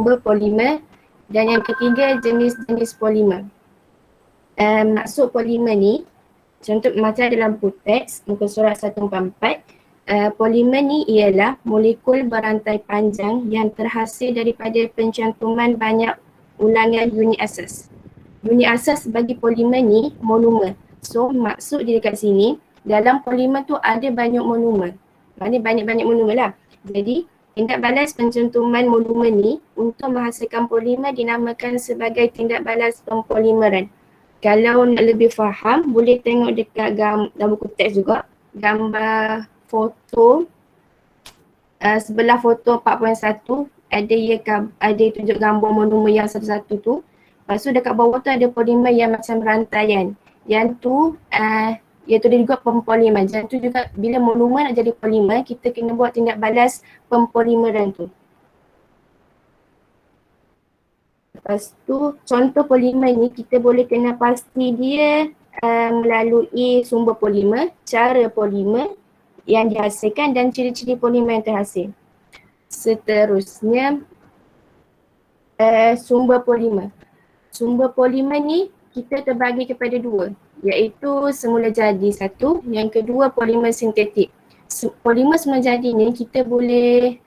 sumber polimer dan yang ketiga jenis-jenis polimer. Maksud polimer ni, contoh macam dalam teks muka surat 144, polimer ni ialah molekul berantai panjang yang terhasil daripada pencantuman banyak ulangan unit asas. Unit asas bagi polimer ni monomer. So maksud dia dekat sini, dalam polimer tu ada banyak monomer. Maknanya banyak-banyak monomer lah. Jadi tindak balas pencantuman monomer ni untuk menghasilkan polimer dinamakan sebagai tindak balas pempolimeran. Kalau nak lebih faham, boleh tengok dekat dalam buku teks juga, gambar foto sebelah foto 4.1 ada tunjuk gambar monomer yang satu-satu tu. Lepas tu dekat bawah tu ada polimer yang macam rantaian. Yang tu iaitu dia juga pempolimer. Yang tu juga bila monomer nak jadi polimer, kita kena buat tindak balas pempolimeran tu. Lepas tu contoh polimer ni kita boleh kenal pasti dia melalui sumber polimer, cara polimer yang dihasilkan dan ciri-ciri polimer yang terhasil. Seterusnya sumber polimer. Sumber polimer ni kita terbagi kepada dua, iaitu semula jadi satu, yang kedua polimer sintetik. Polimer semula jadi ni kita boleh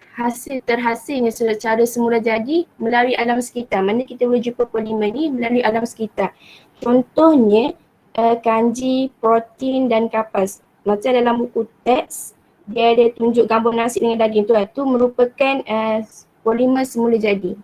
terhasilnya secara semula jadi melalui alam sekitar. Mana kita boleh jumpa polimer ni melalui alam sekitar. Contohnya kanji, protein dan kapas. Macam dalam buku teks dia ada tunjuk gambar nasi dengan daging tu, itu merupakan polimer semula jadi.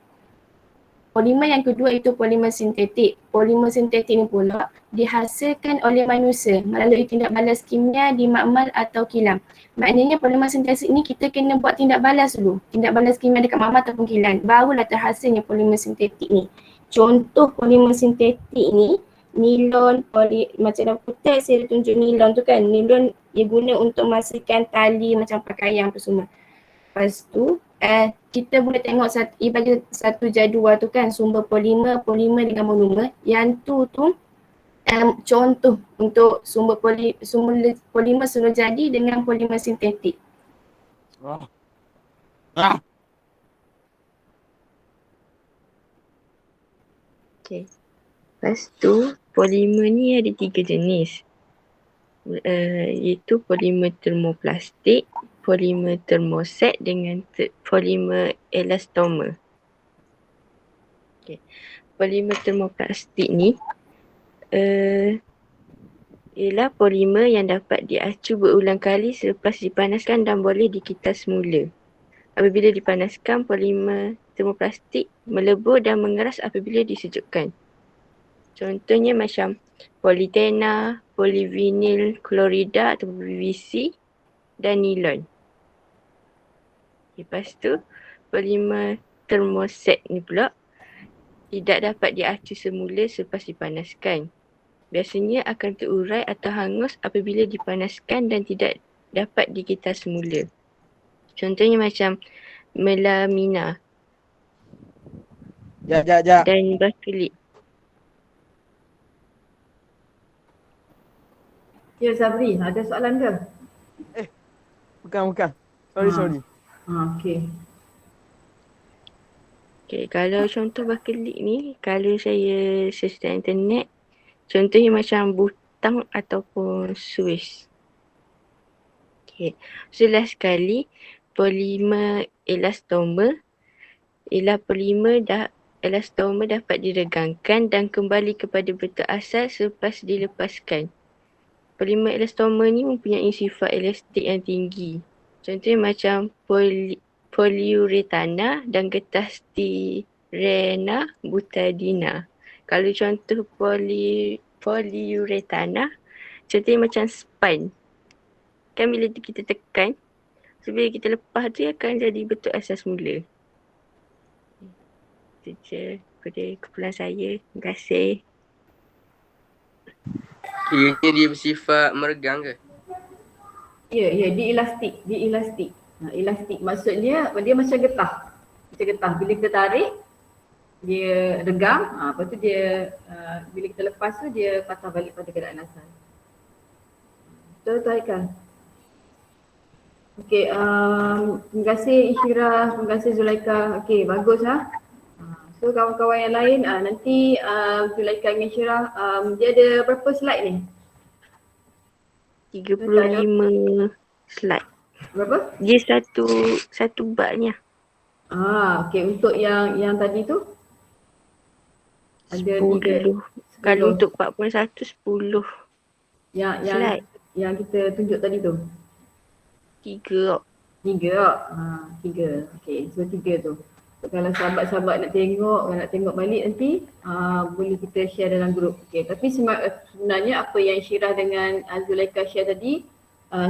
Polimer yang kedua itu polimer sintetik. Polimer sintetik ni pula dihasilkan oleh manusia melalui tindak balas kimia di makmal atau kilang. Maknanya polimer sintetik ni kita kena buat tindak balas dulu. Tindak balas kimia dekat makmal ataupun kilang. Barulah terhasilnya polimer sintetik ni. Contoh polimer sintetik ni, nilon, macam dalam teks saya tunjuk nilon tu kan. Nilon dia guna untuk menghasilkan tali macam pakaian apa semua. Lepas tu kita boleh tengok bagi satu jadual tu kan, sumber polimer dengan monomer. Yang tu contoh untuk sumber polimer semula jadi dengan polimer sintetik. Okay. Lepas tu polimer ni ada 3 jenis. Iaitu polimer termoplastik, polimer termoset dengan polimer elastomer. Okay. Polimer termoplastik ni ialah polimer yang dapat diacu berulang kali selepas dipanaskan dan boleh dikitas semula. Apabila dipanaskan, polimer termoplastik melebur dan mengeras apabila disejukkan. Contohnya macam politena, polivinil klorida atau PVC dan nilon. Lepas tu polimer termoset ni pula tidak dapat diacu semula selepas dipanaskan. Biasanya akan terurai atau hangus apabila dipanaskan dan tidak dapat dikitas semula. Contohnya macam melamina dan bakelit. Ya Sabri, ada soalan ke? Bukan. Sorry. Okey. Okay, kalau contoh bakelit ni, kalau saya search di internet, contohnya macam butang ataupun Swiss. Okay, so last sekali, polimer elastomer ialah polimer elastomer dapat diregangkan dan kembali kepada bentuk asal selepas dilepaskan. Polimer elastomer ni mempunyai sifat elastik yang tinggi. Contohnya macam poliuretana dan getah stirena butadina. Kalau contoh poliuretana, contohnya macam span. Kan bila kita tekan, so bila kita lepas tu akan jadi bentuk asal semula. Itu je pada kumpulan saya. Terima kasih. Ianya dia bersifat meregang ke? Ya, dia elastik. Elastik maksudnya dia macam getah. Bila kita tarik, dia regang, lepas tu dia bila kita lepas tu dia patah balik pada keadaan asal. Betul Haikal? Okey, terima kasih Isyira, terima kasih Zulaika. Okey, bagus . So kawan-kawan yang lain nanti Zulaikha dengan Syirah dia ada berapa slide ni? 35 slide. Berapa? Dia satu babnya. Okey, untuk yang tadi tu ada 10. Kalau untuk 41, 10 yang slide. yang kita tunjuk tadi tu. 3. 3. Okey, so 3 tu. So, kalau sahabat-sahabat nak tengok balik nanti boleh kita share dalam grup. Okey, tapi sebenarnya apa yang Syirah dengan Zulaikha share tadi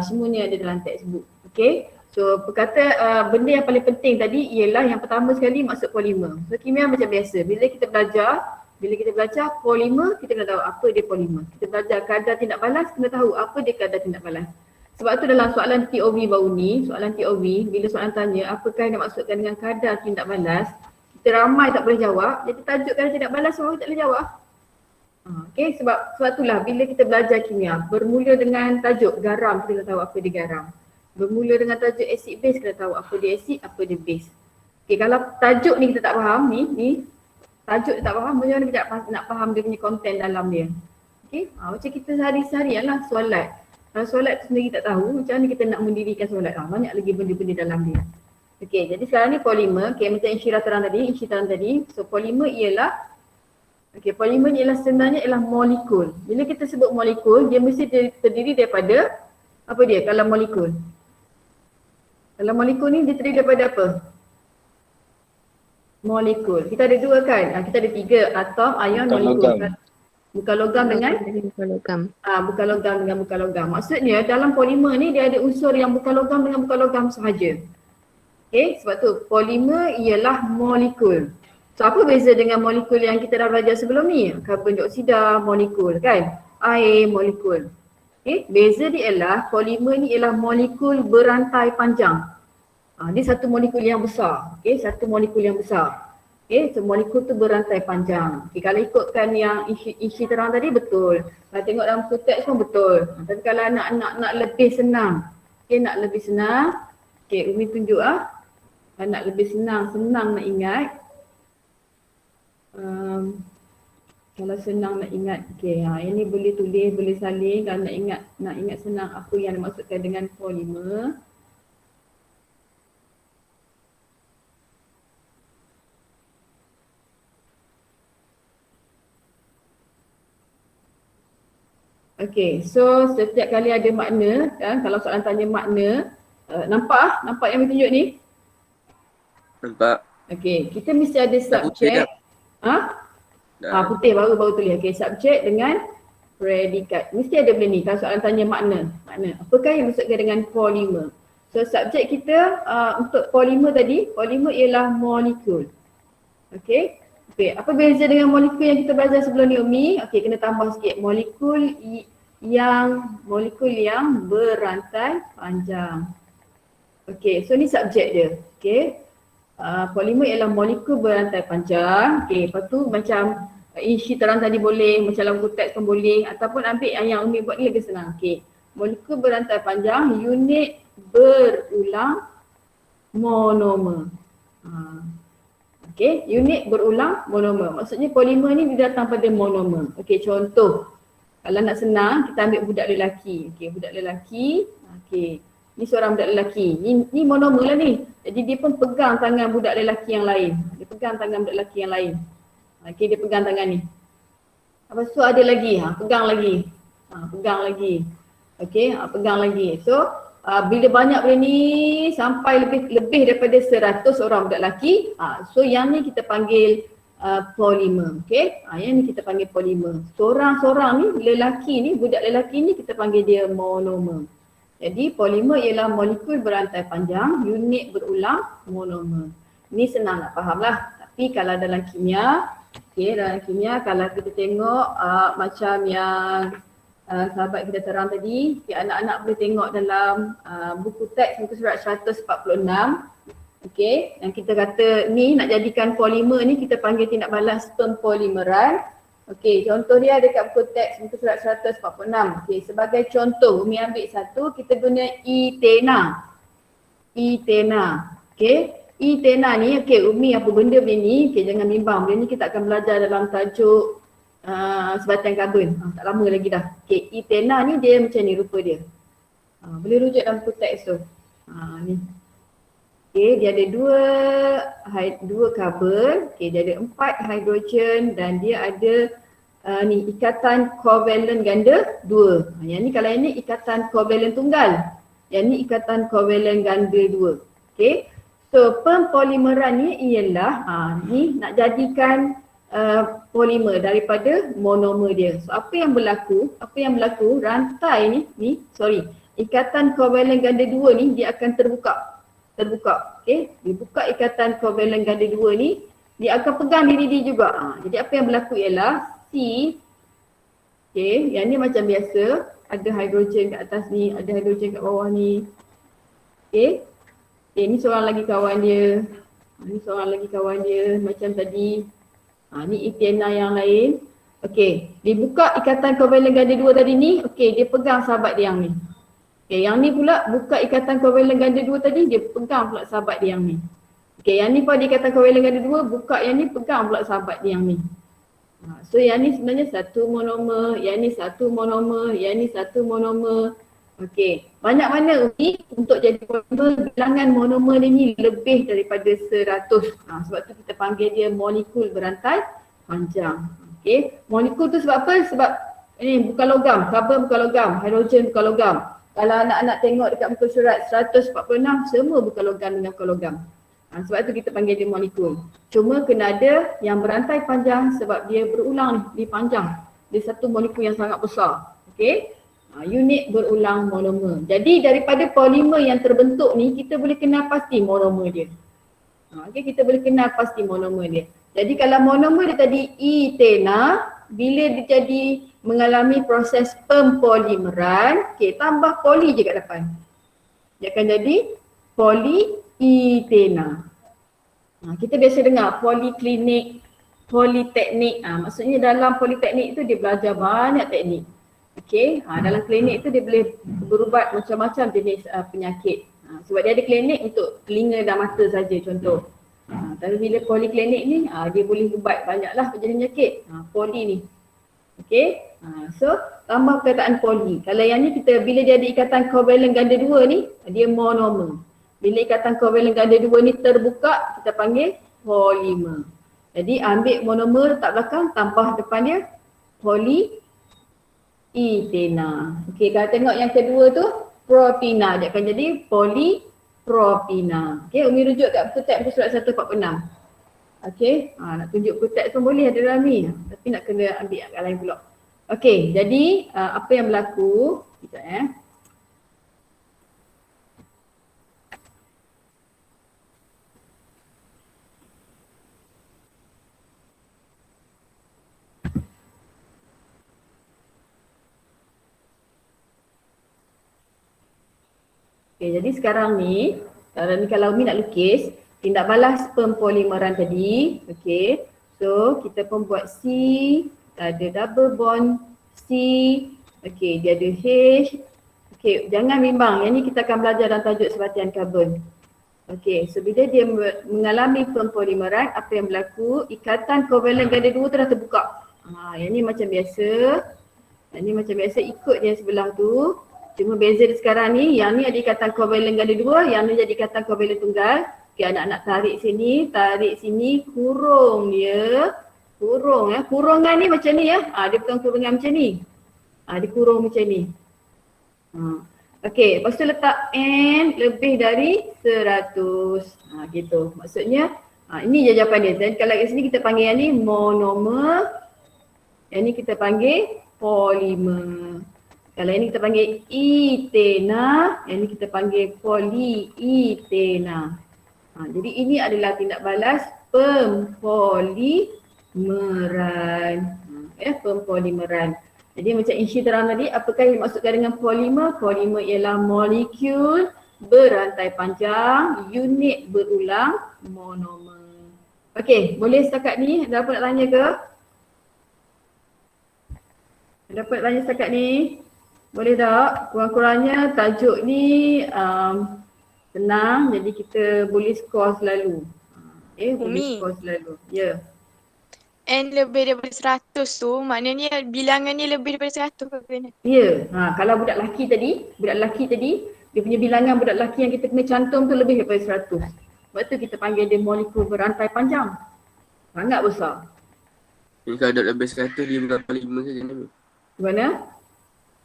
semuanya ada dalam textbook. Okey. So perkata benda yang paling penting tadi ialah yang pertama sekali maksud polimer. So kimia macam biasa. Bila kita belajar polimer, kita kena tahu apa dia polimer. Kita belajar kadar tindak balas, kena tahu apa dia kadar tindak balas. Sebab tu dalam soalan TOV baru ni, soalan TOV, bila soalan tanya apakah yang dimaksudkan dengan kadar tindak balas, kita ramai tak boleh jawab. Jadi tajuk kadar tindak balas orang tak boleh jawab. Okey, sebab itulah bila kita belajar kimia, bermula dengan tajuk garam, kita tahu apa dia garam. Bermula dengan tajuk acid base, kita tahu apa dia acid, apa dia base. Okey, kalau tajuk ni kita tak faham ni tajuk kita tak faham, macam mana kita nak faham dia punya konten dalam dia. Okey, macam kita sehari-harian lah solat. Kalau solat tu sendiri tak tahu, macam mana kita nak mendirikan solat? Banyak lagi benda-benda dalam dia. Okey, jadi sekarang ni polimer, macam Syirah terang tadi. So polimer ialah polimer ni sebenarnya ialah molekul. Bila kita sebut molekul, dia mesti terdiri daripada apa dia kalau molekul? Kalau molekul ni dia terdiri daripada apa? Molekul. Kita ada 2 kan? Kita ada 3, atom, ion, molekul. Bukan logam dengan? Bukan logam. Bukan logam dengan bukan logam. Maksudnya dalam polimer ni dia ada unsur yang bukan logam dengan bukan logam sahaja. Okay, sebab tu polimer ialah molekul. So apa beza dengan molekul yang kita dah belajar sebelum ni? Karbon dioksida, molekul kan? Air, molekul. Okay, beza dia ialah polimer ni ialah molekul berantai panjang. Dia satu molekul yang besar. Okay, satu molekul yang besar. Okay, so molekul tu berantai panjang. Okay, kalau ikutkan yang isi terang tadi betul. Kalau tengok dalam buku teks pun betul. Tapi kalau nak lebih senang. Okay, nak lebih senang. Okay, Umi tunjuk Kalau nak lebih senang nak ingat. Kalau senang nak ingat. Okay, yang ni boleh tulis, boleh salin. Kalau nak ingat senang apa yang dimaksudkan dengan polimer. Okay, so setiap kali ada makna, kalau soalan tanya makna, nampak yang saya tunjuk ni? Nampak. Okay, kita mesti ada subjek. Putih baru tulis. Okay, subjek dengan predikat. Mesti ada benda ni kalau soalan tanya makna. Apakah yang dimaksudkan dengan polimer? So subjek kita untuk polimer tadi, polimer ialah molekul. Okay. Apa beza dengan molekul yang kita belajar sebelum ni Umi? Okay, kena tambah sikit. Molekul yang berantai panjang. Okay, so ni subjek dia. Okay. Polimer ialah molekul berantai panjang. Okay, lepas tu macam isi terang tadi boleh, macam dalam buku teks pun boleh, ataupun ambil yang Umi buat ni lebih senang. Okay, molekul berantai panjang, unit berulang monomer. Okay, unit berulang monomer. Maksudnya polimer ni dia datang pada monomer. Okay, contoh. Kalau nak senang, kita ambil budak lelaki. Okay, budak lelaki. Okay, ni seorang budak lelaki. Ni monomer lah ni. Jadi dia pun pegang tangan budak lelaki yang lain. Dia pegang tangan budak lelaki yang lain. Okay, dia pegang tangan ni. Lepas tu ada lagi. Pegang lagi. Pegang lagi. Okay, pegang lagi. So, bila banyak benda ni sampai lebih daripada 100 orang budak lelaki, so yang ni kita panggil polimer. Okay, yang ni kita panggil polimer. Seorang-seorang ni lelaki ni, budak lelaki ni kita panggil dia monomer. Jadi polimer ialah molekul berantai panjang, unit berulang monomer. Ni senang nak faham lah. Tapi kalau dalam kimia, dalam kimia kalau kita tengok macam yang sahabat kita terang tadi, anak-anak boleh tengok dalam buku teks muka surat 146. Okey, yang kita kata ni nak jadikan polimer ni kita panggil tindak balas pempolimeran. Okey, contoh dia dekat buku teks muka surat 146. Okey, sebagai contoh Umi ambil satu, kita guna etena. Okey, E-tena ni, okey Umi apa benda ni? Okey jangan bimbang. Benda ni kita akan belajar dalam tajuk sebatian karbon. Tak lama lagi dah. Okey, E-tena ni dia macam ni rupa dia. Boleh rujuk dalam buku teks tu. Ni. Okey, dia ada dua karbon. Okey, dia ada 4 hidrogen dan dia ada ni ikatan kovalen ganda 2. Yang ni kalau yang ni ikatan kovalen tunggal. Yang ni ikatan kovalen ganda 2. Okey. So pempolimeran ni ialah ni nak jadikan polimer daripada monomer dia. So apa yang berlaku? Rantai ni ikatan kovalen ganda 2 ni dia akan terbuka. Okey. Dibuka ikatan kovalen ganda 2 ni, dia akan pegang diri dia juga. Jadi apa yang berlaku ialah C, okey, yang ni macam biasa, ada hidrogen kat atas ni, ada hidrogen kat bawah ni. Okey. Ni seorang lagi kawan dia. Ni seorang lagi kawan dia macam tadi. Ni E-tena yang lain. Okey, dibuka ikatan kovalen ganda 2 tadi ni, okey, dia pegang sahabat dia yang ni. Okey, yang ni pula buka ikatan kovalen ganda 2 tadi, dia pegang pula sahabat dia yang ni. Okey, yang ni pada ikatan kovalen ganda 2, buka yang ni pegang pula sahabat dia yang ni. So yang ni sebenarnya satu monomer, yang ni satu monomer, yang ni satu monomer. Okey, banyak mana Umi untuk jadi polimer bilangan monomer dia ni lebih daripada 100. Sebab tu kita panggil dia molekul berantai panjang. Okey, molekul tu sebab apa? Sebab ini bukan logam, karbon bukan logam, hidrogen bukan logam. Kalau anak-anak tengok dekat muka surat 146 semua bukan logam dengan bukan logam. Sebab tu kita panggil dia molekul. Cuma kena ada yang berantai panjang sebab dia berulang ni, dia panjang. Dia satu molekul yang sangat besar. Okey. Unit berulang monomer. Jadi daripada polimer yang terbentuk ni kita boleh kenal pasti monomer dia. Okey, kita boleh kenal pasti monomer dia. Jadi kalau monomer dia tadi E-tena, bila dia jadi mengalami proses pempolimeran, okey, tambah poli je kat depan. Dia akan jadi poli E-tena. Kita biasa dengar poliklinik, politeknik. Maksudnya dalam politeknik tu dia belajar banyak teknik. Okey, dalam klinik tu dia boleh berubat macam-macam jenis penyakit. Sebab dia ada klinik untuk telinga dan mata saja contoh. Tapi bila poliklinik ni dia boleh ubat banyaklah jenis penyakit. Poli ni. Okey. So tambah perkataan poli. Kalau yang ni kita bila dia ada ikatan kovalen ganda 2 ni dia monomer. Bila ikatan kovalen ganda 2 ni terbuka kita panggil polimer. Jadi ambil monomer letak belakang tambah depan dia poli E-tena. Okey, kalau tengok yang kedua tu propina, dia akan jadi polipropina. Okey, Umi rujuk kat buku teks surat 146. Okey, nak tunjuk buku teks pun boleh ada dalam ni, tapi nak kena ambil kat lain pula. Okey, jadi apa yang berlaku? Sekejap Okay, jadi sekarang ni kalau Umi nak lukis tindak balas pempolimeran tadi. Okay, so kita pun buat C, ada double bond C, okay, dia ada H. Okay, jangan bimbang, yang ni kita akan belajar dalam tajuk sebatian karbon. Okay, so bila dia mengalami pempolimeran, apa yang berlaku? Ikatan kovalen ganda 2 tu dah terbuka. Yang ni macam biasa. Yang ni macam biasa ikut dia sebelah tu. Cuma beza dia sekarang ni, yang ni ada ikatan kovalen ganda 2, yang ni jadi ikatan kovalen tunggal. Okay, anak-anak tarik sini, kurung dia. Kurung ya, kurungan ni macam ni ya. Dia bukan kurungan macam ni. Dia kurung macam ni. Okey, lepas tu letak N lebih dari 100. Gitu. Maksudnya, ini je jawapan dia. Dan kalau kat sini kita panggil yang ni monomer. Yang ni kita panggil polimer. Kalau yang ni kita panggil E-tena, yang ni kita panggil poly-E-tena. Jadi ini adalah tindak balas pempolimeran. Pempolimeran. Jadi macam Inshi terang tadi, apakah yang dimaksudkan dengan polimer? Polimer ialah molekul berantai panjang, unit berulang, monomer. Okey, boleh setakat ni? Ada apa nak tanya ke? Ada apa nak tanya setakat ni? Boleh tak? Kurang-kurangnya tajuk ni Senang, jadi kita boleh skor selalu. Boleh Umi. skor selalu. Ya. N lebih daripada 100 tu maknanya bilangannya lebih daripada 100 ke kena? Ya. Kalau budak lelaki tadi, dia punya bilangan budak lelaki yang kita kena cantum tu lebih daripada 100. Sebab tu kita panggil dia molekul berantai panjang. Sangat besar. Jadi kalau dot lebih 100 dia bukan polimer ke kena? Gimana?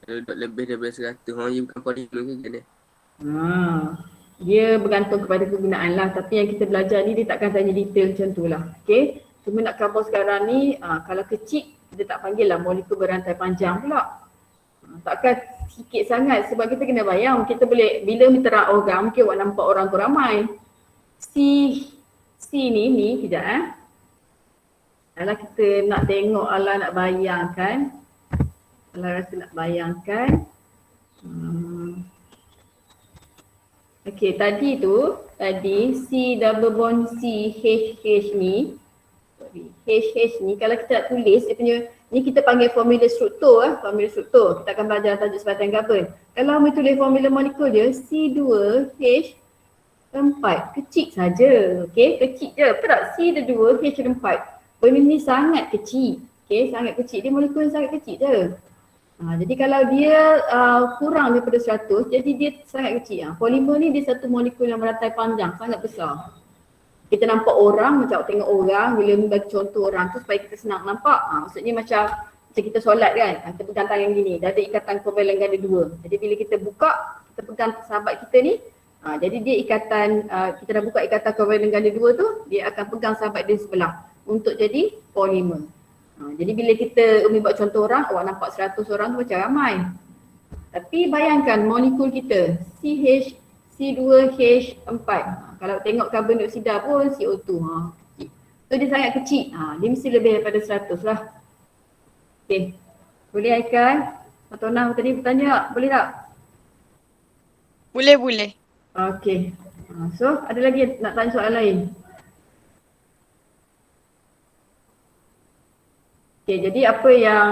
Kalau dot lebih daripada 100 dia bukan polimer ke kena? Dia bergantung kepada kegunaan lah. Tapi yang kita belajar ni dia takkan tanya detail macam tu lah. Okay. Cuma nak cover sekarang ni, kalau kecil kita tak panggil lah molekul berantai panjang pula. Takkan sikit sangat sebab kita kena bayang. Kita boleh, bila meterang orang, mungkin awak nampak orang tu ramai. C ni kejap Kalau kita nak tengok, nak bayangkan. Kalau rasa nak bayangkan. Okey, tadi C double bond C H ni. H ni kalau kita nak tulis dia punya, ni kita panggil formula struktur formula struktur. Kita akan belajar tajuk sebatan carbon. Kalau kita tulis formula molekul dia C2H4, kecil saja. Okey, kecil je. Betul tak? C2H4. Formula ni sangat kecil. Okey, sangat kecil. Dia molekul yang sangat kecil je. Jadi kalau dia kurang daripada 100, jadi dia sangat kecil. Polimer ni dia satu molekul yang berantai panjang, sangat besar. Kita nampak orang, macam tengok orang, bila bagi contoh orang tu supaya kita senang nampak. Maksudnya macam kita solat kan, kita pegang tangan gini, dah ada ikatan kovalen ganda 2. Jadi bila kita buka, kita pegang sahabat kita ni, jadi dia ikatan, kita dah buka ikatan kovalen ganda 2 tu, dia akan pegang sahabat dia sebelah untuk jadi polimer. Jadi bila kita Umi buat contoh orang, awak nampak 100 orang tu macam ramai. Tapi bayangkan molekul kita C2H4. Kalau tengok karbon dioksida pun CO2. So dia sangat kecil. Dia mesti lebih daripada 100 lah. Okay. Boleh Haikal? Atau Nah tadi bertanya, boleh tak? Boleh. Okay. So ada lagi nak tanya soalan lain? Okay, jadi apa yang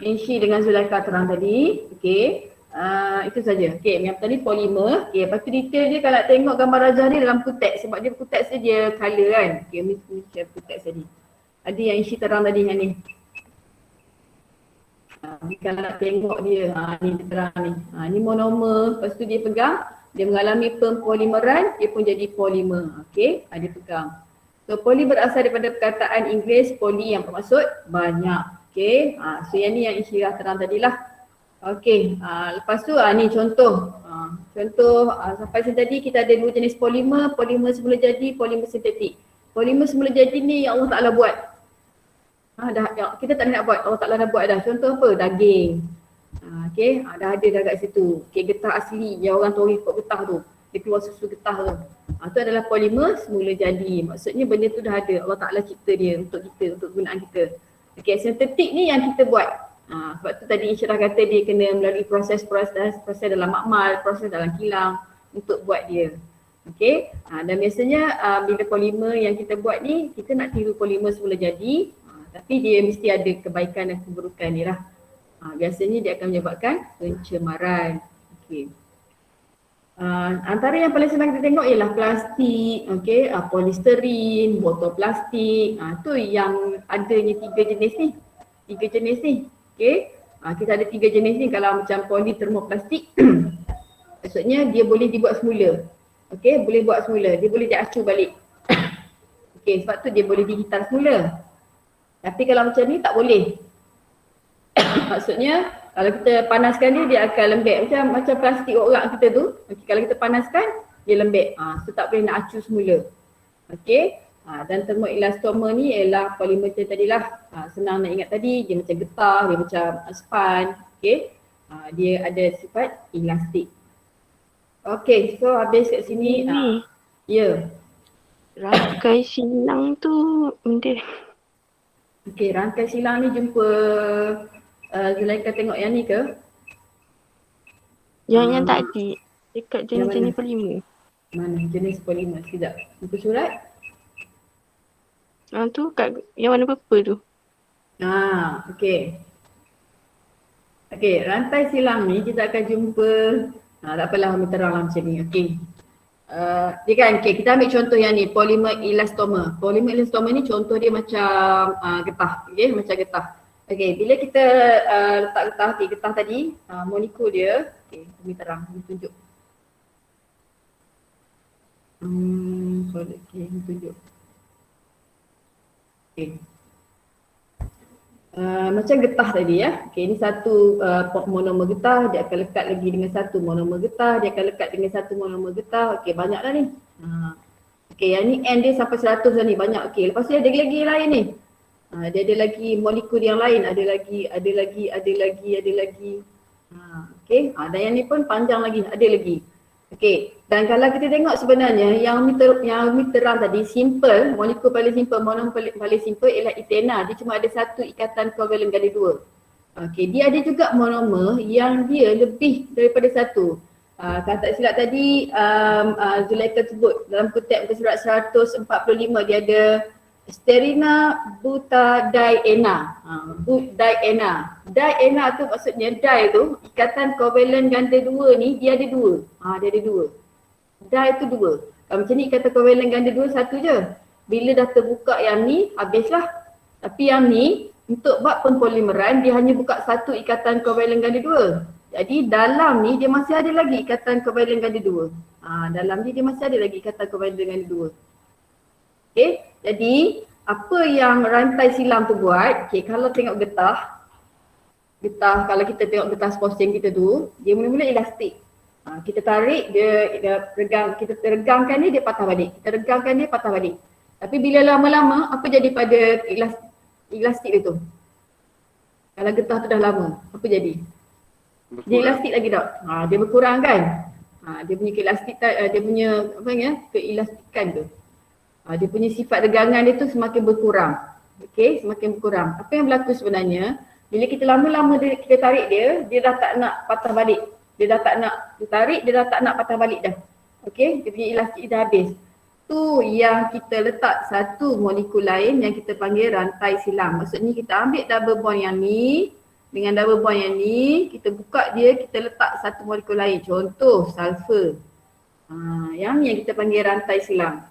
Inshi dengan Zulaikha terang tadi, okay, itu saja. Okay, yang tadi polimer, okay, lepas tu detail dia kalau tengok gambar rajah dia dalam kuteks, sebab dia kuteks dia colour kan. Okay, mesti share kuteks tadi. Ada yang Inshi terang tadi yang ni. Kalau nak tengok dia, ni dia terang ni. Ni monomer, lepas tu dia pegang, dia mengalami pempolimeran, dia pun jadi polimer. Okay, dia pegang. So poly berasal daripada perkataan Inggeris poly yang bermaksud banyak. Okay, so yang ni yang Insyirah terang tadilah. Okay, lepas tu ni contoh. Sampai sini tadi kita ada dua jenis polimer, polimer semula jadi, polimer sintetik. Polimer semula jadi ni yang Allah Ta'ala buat. Kita tak nak buat, Allah Ta'ala dah buat dah. Contoh apa? Daging. Okay, dah ada dah kat situ. Okay, getah asli yang orang tu ikut getah tu. Dia keluar susu getah tu. Itu adalah polimer semula jadi. Maksudnya benda tu dah ada. Allah Ta'ala cipta dia untuk kita, untuk gunaan kita. Okay, sintetik ni yang kita buat. Sebab tu tadi Insyirah kata dia kena melalui proses dalam makmal, proses dalam kilang untuk buat dia. Okay, dan biasanya bila polimer yang kita buat ni, kita nak tiru polimer semula jadi. Tapi dia mesti ada kebaikan dan keburukan dia lah. Biasanya dia akan menyebabkan pencemaran. Okay. Antara yang paling senang kita tengok ialah plastik, okay, polisterin, botol plastik. Tu yang adanya tiga jenis ni. Okay. Kita ada tiga jenis ni. Kalau macam politermoplastik, maksudnya dia boleh dibuat semula. Okay, boleh buat semula. Dia boleh diacu balik. Okay, sebab tu dia boleh dihitar semula. Tapi kalau macam ni tak boleh. Maksudnya kalau kita panaskan dia akan lembek. Macam plastik orang kita tu. Okay, kalau kita panaskan, dia lembek. So tak boleh nak acu semula. Okay. Dan thermoelastomer ni ialah polimer macam tadilah. Senang nak ingat tadi, dia macam getah, dia macam span. Okay. Dia ada sifat elastik. Okay, so habis kat sini. Ya. Rangkai silang tu benda. Okay, rangkai silang ni jumpa Zulaikha tengok yang ni ke? Yang tadi dekat jenis-jenis polimer. Mana jenis polimer? Sekejap. Muka surat? Tu kat yang warna purple tu. Okay. Okay, rantai silang ni kita akan jumpa Tak apalah kami teranglah macam ni. Okey. Dia kan, okay, kita ambil contoh yang ni, polimer elastoma. Polimer elastoma ni contoh dia macam getah, okay, macam getah. Okay, bila kita letak getah, okay, getah tadi, molekul dia, okay, kami terang, kami tunjuk. Okay, kami tunjuk. Okay. Macam getah tadi ya. Okay, ini satu monomer getah, dia akan lekat lagi dengan satu monomer getah, dia akan lekat dengan satu monomer getah. Okay, banyak dah ni. Okay, yang ni N dia sampai 100 dah ni, banyak. Okay, lepas tu ada lagi yang lain ni. Dia ada lagi molekul yang lain, ada lagi. Okay, dan yang ni pun panjang lagi, ada lagi. Okay, dan kalau kita tengok sebenarnya yang terang tadi simple, molekul paling simple, monomer paling simple ialah etena. Dia cuma ada satu ikatan kovalen ganda 2. Okay, dia ada juga monomer yang dia lebih daripada satu. Kalau tak silap tadi Zulaika sebut dalam kutip muka surat 145 dia ada sterina butadiena. Diena. Diena tu maksudnya di tu ikatan kovalen ganda 2 ni dia ada 2. Dia ada 2. Di tu 2. Kalau macam ni ikatan kovalen ganda 2 satu je. Bila dah terbuka yang ni habislah. Tapi yang ni untuk buat pempolimeran dia hanya buka satu ikatan kovalen ganda 2. Jadi dalam ni dia masih ada lagi ikatan kovalen ganda 2. Dalam ni dia masih ada lagi ikatan kovalen ganda 2. Okay, jadi apa yang rantai silam tu buat, okay, kalau tengok getah, kalau kita tengok getah sposing kita tu, dia mula-mula elastik. Kita tarik, dia regang, kita regangkan ni dia patah balik. Kita regangkan dia patah balik. Tapi bila lama-lama, apa jadi pada elastik dia tu? Kalau getah tu dah lama, apa jadi? Dia elastik lagi tak? Dia berkurang kan? Dia punya dia punya keelastikan tu. Dia punya sifat regangan dia tu semakin berkurang. Okey, semakin berkurang. Apa yang berlaku sebenarnya, bila kita lama-lama kita tarik dia dah tak nak patah balik. Dia dah tak nak ditarik, dia dah tak nak patah balik dah. Okey, dia punya elastik dah habis. Tu yang kita letak satu molekul lain yang kita panggil rantai silam. Maksudnya kita ambil double bond yang ni dengan double bond yang ni, kita buka dia, kita letak satu molekul lain. Contoh sulfur. Yang ni yang kita panggil rantai silam.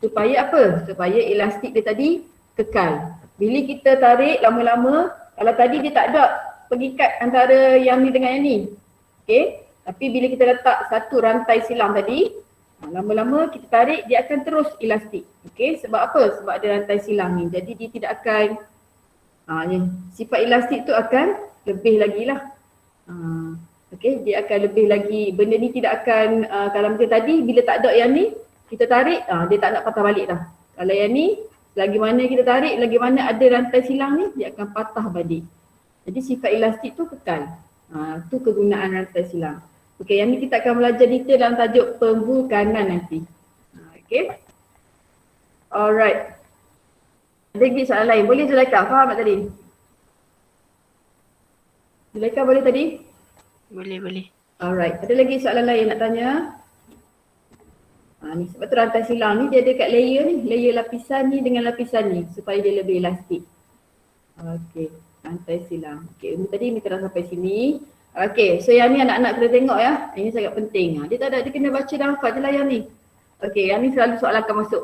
Supaya apa? Supaya elastik dia tadi kekal. Bila kita tarik lama-lama, kalau tadi dia tak ada pengikat antara yang ni dengan yang ni. Okey? Tapi bila kita letak satu rantai silam tadi, lama-lama kita tarik dia akan terus elastik. Okey? Sebab apa? Sebab ada rantai silam ni. Jadi dia tidak akan sifat elastik tu akan lebih lagi lah. Okey, dia akan lebih lagi. Benda ni tidak akan kalau macam tadi bila tak ada yang ni kita tarik, dia tak nak patah balik dah. Kalau yang ni, lagi mana kita tarik, lagi mana ada rantai silang ni, dia akan patah balik. Jadi sifat elastik tu kekal. Tu kegunaan rantai silang. Okey, yang ni kita akan belajar detail dalam tajuk pemvulkanan nanti. Okey. Alright. Ada lagi soalan lain? Boleh Zulaika? Faham tak tadi? Zulaika boleh tadi? Boleh. Alright. Ada lagi soalan lain nak tanya? Ni sebab tu rantai silang ni dia ada kat layer ni, layer lapisan ni dengan lapisan ni supaya dia lebih elastik. Okey, rantai silang. Okey, tadi ni terang sampai sini. Okey, so yang ni anak-anak kena tengok ya. Ini sangat penting. Dia tak ada, dia kena baca dan hafal je lah yang ni. Okey, yang ni selalu soalan akan masuk.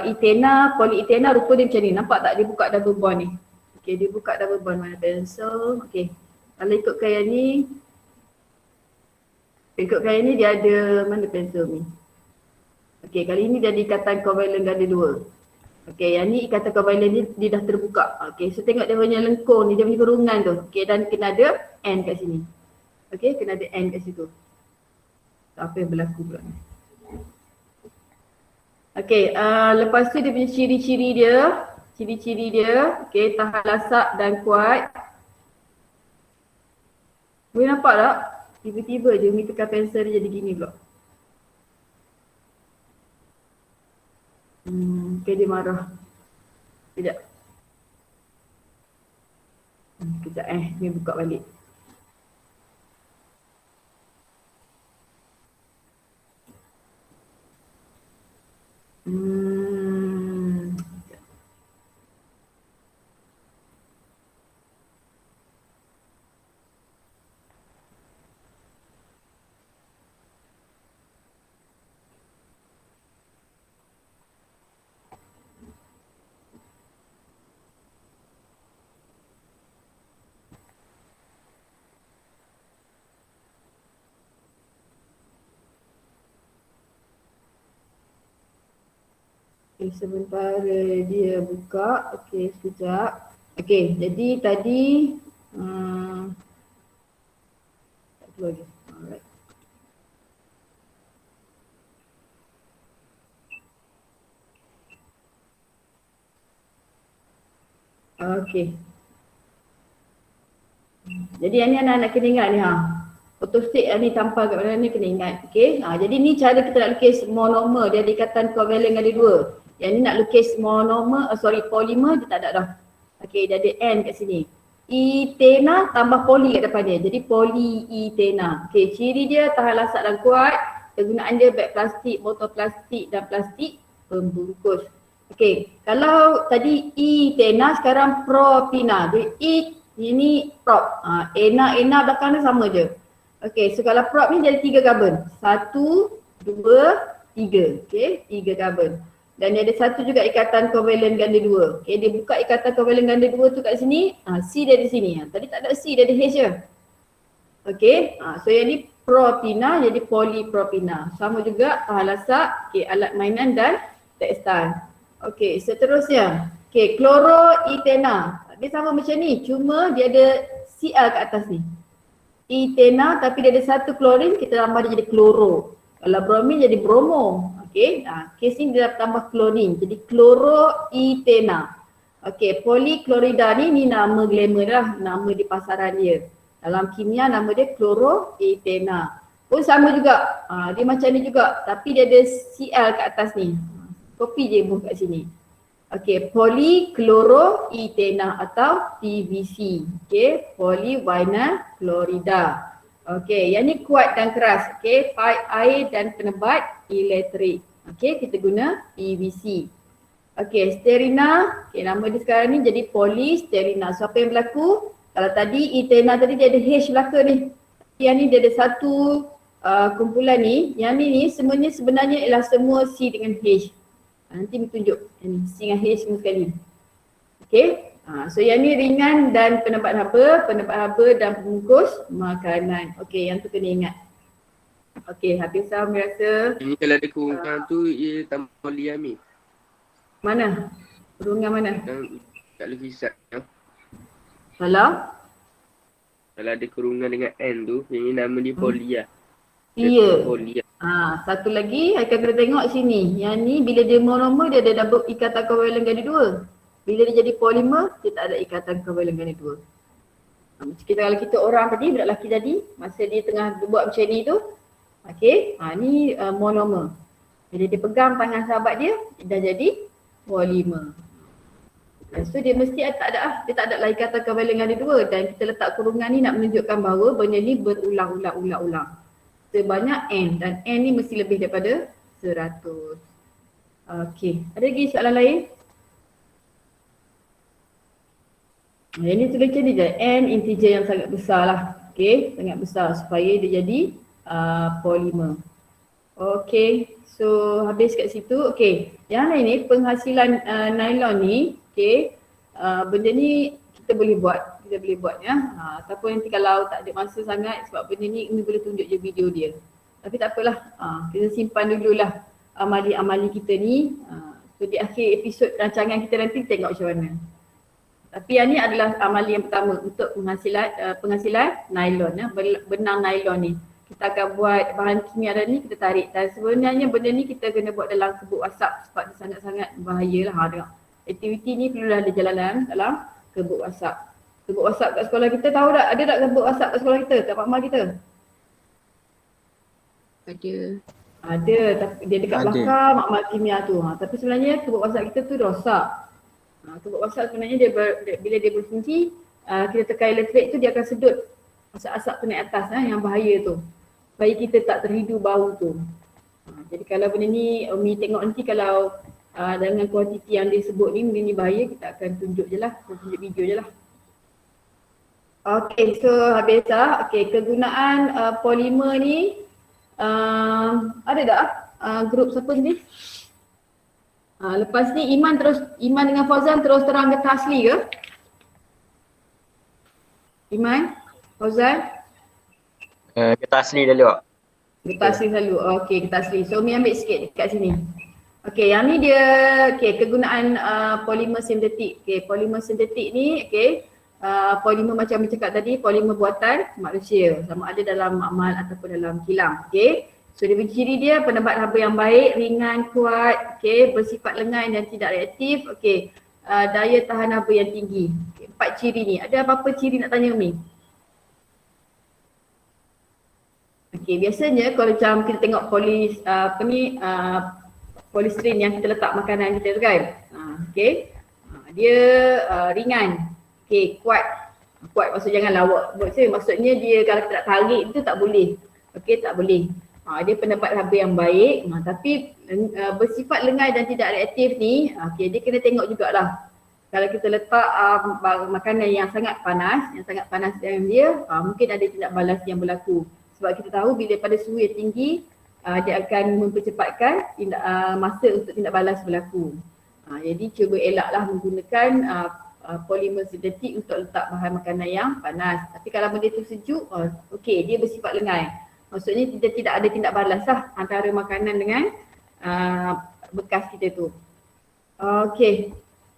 Etena, polyethena rupa dia macam ni. Nampak tak dia buka double bond ni? Okey, dia buka double bond, mana pensel. Okey, kalau ikutkan yang ni, dia ada mana pensel ni? Okey, kali ini dia ada ikatan kovalen ganda 2. Okey, yang ni ikatan kovalen ni dia dah terbuka. Okey, so tengok dia punya lengkung ni, dia punya kerungan tu. Okey, dan kena ada N kat sini. Okey, kena ada N kat situ. Apa yang berlaku pula ni? Okey, lepas tu dia punya ciri-ciri dia. Okey, tahan lasak dan kuat. Boleh nampak tak? Tiba-tiba je Umi tekan pensel dia jadi gini pula. Okay, dia marah. Sekejap. Sekejap ni buka balik. Okay, sementara dia buka. Okay, sekejap. Okay, jadi tadi tak keluar lagi. Alright. Okay. Jadi yang ni anak-anak kena ingat ni Photostate ni tanpa kat mana ni kena ingat. Okay. Jadi ni cara kita nak lukis monomer. Dia ada ikatan kovalen ada dua. Yang ni nak lukis monomer, polimer dia tak ada dah. Okay, dia ada N kat sini. Ethena tambah poli kat depan dia. Jadi polyethena. Okay, ciri dia tahan lasak dan kuat. Kegunaan dia beg plastik, botol plastik dan plastik pembungkus. Okay, kalau tadi ethena sekarang propina. Jadi ini prop. Ena belakang dia sama je. Okay, so kalau prop ni jadi 3 carbon. 1, 2, 3. Okay, 3 carbon. Dan dia ada satu juga ikatan kovalen ganda 2. Okay, dia buka ikatan kovalen ganda 2 tu kat sini. C dia di sini. Tadi tak ada C, dia ada H je. Okay, so yang ni propina jadi polypropina. Sama juga tahan lasak, okay, alat mainan dan tekstil. Okay, seterusnya. Okay, chloroethena. Dia sama macam ni, cuma dia ada Cl kat atas ni. Ethena tapi dia ada satu klorin, kita tambah dia jadi kloro. Kalau bromin jadi bromo. Okay, kes ni dia tambah klorin, jadi chloroethena. Okay, poliklorida ni nama glamour dah, nama di pasaran dia. Dalam kimia nama dia chloroethena. Pun sama juga, dia macam ni juga tapi dia ada Cl kat atas ni. Copy je buh kat sini. Okay, polychloroethena atau PVC. Okay, polyvinyl chlorida. Okay, yang ni kuat dan keras. Okay, pipe air dan penebat elektrik. Okay, kita guna PVC. Okay, sterina. Okay, nama dia sekarang ni jadi polysterina. So apa yang berlaku? Kalau tadi ethena tadi dia ada H belakang ni. Yang ni dia ada satu kumpulan ni. Yang ni semuanya sebenarnya ialah semua C dengan H. Nanti tunjuk yang ni, C dengan H semua sekali. Okay, so yang ni ringan dan penebat haba dan pembungkus makanan. Okay, yang tu kena ingat. Okay, habis Sam rasa. Ini kalau ada kurungan tu, ia tambah polyamid. Mana? Kurungan mana? Kat lukisan. Kalau ada kurungan dengan N tu, yang ini nama dia poly lah. iya. Poly lah. Satu lagi akan kita tengok sini. Yang ni bila dia monomer dia ada double ikatan kovalen ganda 2. Bila dia jadi polimer dia tak ada ikatan kovalen ganda 2. Macam kita kalau kita orang tadi, budak lelaki tadi, masa dia tengah buat macam ni tu. Okey, ni monomer. Bila dia pegang tangan sahabat dia dah jadi polimer. So dia mesti dia tak ada lah ikatan kovalen ganda 2 dan kita letak kurungan ni nak menunjukkan bahawa benda ni berulang-ulang. Sebanyak N dan N ni mesti lebih daripada 100. Okey, ada lagi soalan lain? Yang ni tulis macam ni je, N integer yang sangat besar lah. Okey, sangat besar supaya dia jadi polimer. Okey, so habis kat situ. Okey, yang lain ni penghasilan nylon ni, okey, benda ni kita boleh buat ya. Ataupun nanti kalau tak ada masa sangat sebab benda ni boleh tunjuk je video dia. Tapi tak apalah, kita simpan dululah amali-amali kita ni. So di akhir episod rancangan kita nanti tengok macam mana. Tapi yang ni adalah amali yang pertama untuk penghasilan nylon ya, benang nylon ni. Kita akan buat bahan kimia dan ni kita tarik. Dan sebenarnya benda ni kita kena buat dalam kebuk asap sebab dia sangat-sangat bahayalah. Tengok. Aktiviti ni perlulah ada jalanan dalam kebuk asap. Kebuk WhatsApp kat sekolah kita tahu tak? Ada tak kebuk WhatsApp kat sekolah kita? Kat Pak kita? Ada, tapi dia dekat belakang makmal kimia tu. Tapi sebenarnya kebuk WhatsApp kita tu rosak. Kebuk WhatsApp sebenarnya bila dia berfungsi, kita tekan elektrik tu dia akan sedut asap-asap tu naik atas yang bahaya tu. Supaya kita tak terhidu bau tu. Jadi kalau benda ni Umi tengok nanti kalau dengan kuantiti yang dia sebut ni benda ni bahaya, kita akan tunjuk je lah. Tunjuk video je lah. Okay, so habis dah. Okay, kegunaan polimer ni ada tak grup siapa ni? Lepas ni Iman dengan Fauzan terus terang ke Tasli ke? Iman, Fauzan? Kita asli dulu. Ke Tasli selalu. Okay, ke Tasli. So Umi ambil sikit dekat sini. Okey, yang ni dia kegunaan polimer sintetik. Polimer sintetik ni polimer macam saya cakap tadi, polimer buatan manusia, sama ada dalam makmal ataupun dalam kilang. So dia punya ciri dia penebat haba yang baik, ringan, kuat, bersifat lengan dan tidak reaktif, daya tahan haba yang tinggi. 4 ciri ni. Ada apa-apa ciri nak tanya Umi? Biasanya kalau macam kita tengok polystyrene yang kita letak makanan kita tu kan. Dia ringan. Kuat. Kuat maksud jangan lawak. Maksudnya dia kalau kita nak tarik tu tak boleh. Tak boleh. Dia pendapat haba yang baik. Tapi bersifat lengan dan tidak reaktif ni, dia kena tengok jugalah. Kalau kita letak makanan yang sangat panas dalam dia, mungkin ada tindak balas yang berlaku. Sebab kita tahu bila pada suhu yang tinggi, dia akan mempercepatkan masa untuk tindak balas berlaku. Jadi cuba elaklah menggunakan polimer sintetik untuk letak bahan makanan yang panas. Tapi kalau benda tu sejuk, dia bersifat lengan. Maksudnya tidak ada tindak balas lah antara makanan dengan bekas kita tu.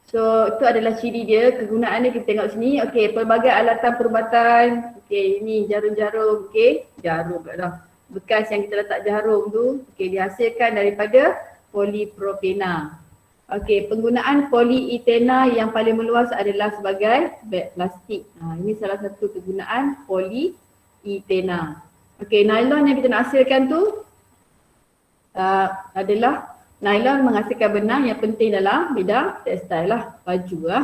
So itu adalah ciri dia, kegunaan dia kita tengok sini. Pelbagai alatan perubatan. Ini jarum-jarum, jarum pula dah. Bekas yang kita letak jarum tu, dihasilkan daripada polipropena. Penggunaan polietena yang paling meluas adalah sebagai beg plastik. Ini salah satu kegunaan polietena. Nylon yang kita nak hasilkan tu adalah nylon menghasilkan benang yang penting dalam bidang tekstil lah, baju.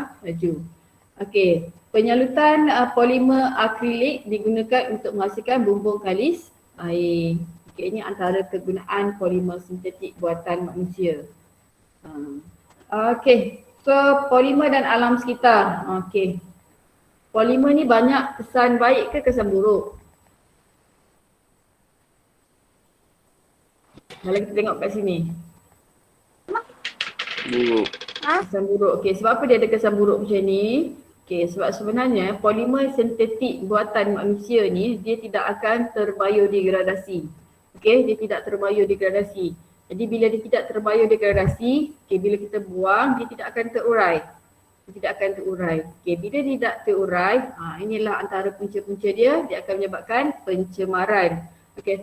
Penyalutan polimer akrilik digunakan untuk menghasilkan bumbung kalis air. Ini antara kegunaan polimer sintetik buatan manusia. So polimer dan alam sekitar. Polimer ni banyak kesan baik ke kesan buruk? Kalau kita tengok kat sini. Buruk. Kesan buruk. Sebab apa dia ada kesan buruk macam ni? Sebab sebenarnya polimer sintetik buatan manusia ni dia tidak akan terbiodegradasi. Dia tidak terbiodegradasi. Jadi bila dia tidak terbiodegradasi, bila kita buang dia tidak akan terurai. Bila tidak terurai, inilah antara punca-punca dia akan menyebabkan pencemaran.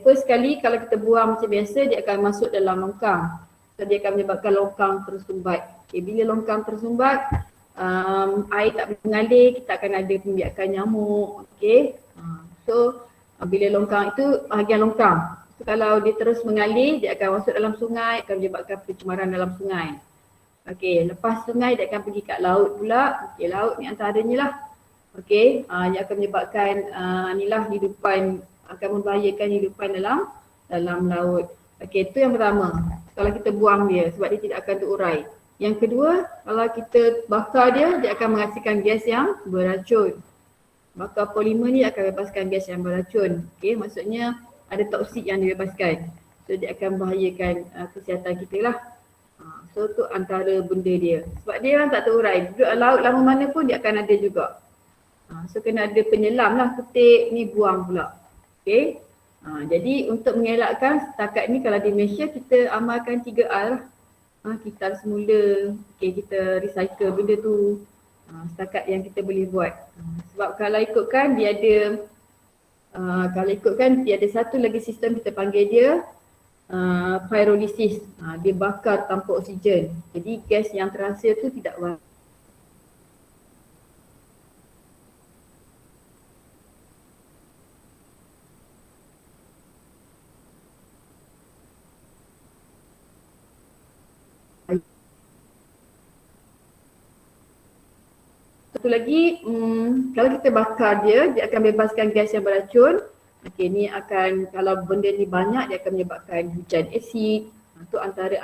First kali kalau kita buang macam biasa, dia akan masuk dalam longkang. So dia akan menyebabkan longkang tersumbat. Bila longkang tersumbat, air tak boleh mengalir, kita akan ada pembiakan nyamuk. So bila longkang itu bahagian longkang. So, kalau dia terus mengalir, dia akan masuk dalam sungai, akan menyebabkan pencemaran dalam sungai. Lepas sungai dia akan pergi kat laut pula. Laut ni antaranya lah. Dia akan menyebabkan hidupan, akan membahayakan hidupan dalam laut. Itu yang pertama. Kalau kita buang dia sebab dia tidak akan terurai. Yang kedua, kalau kita bakar dia akan menghasilkan gas yang beracun. Bakar polimer ni akan bebaskan gas yang beracun. Maksudnya ada toksik yang dibebaskan. So dia akan membahayakan kesihatan kita lah. So tu antara benda dia. Sebab dia kan tak terurai. Duduk laut lama mana pun dia akan ada juga. So kena ada penyelam lah, petik ni buang pula. Jadi untuk mengelakkan setakat ni kalau di Malaysia kita amalkan 3R lah. Kita semula, kita recycle benda tu setakat yang kita boleh buat. Sebab kalau ikutkan dia ada satu lagi sistem kita panggil dia pyrolysis. Dia bakar tanpa oksigen. Jadi gas yang terhasil tu tidak Satu lagi, kalau kita bakar dia akan bebaskan gas yang beracun. Ni akan, kalau benda ni banyak, dia akan menyebabkan hujan asid. Itu antara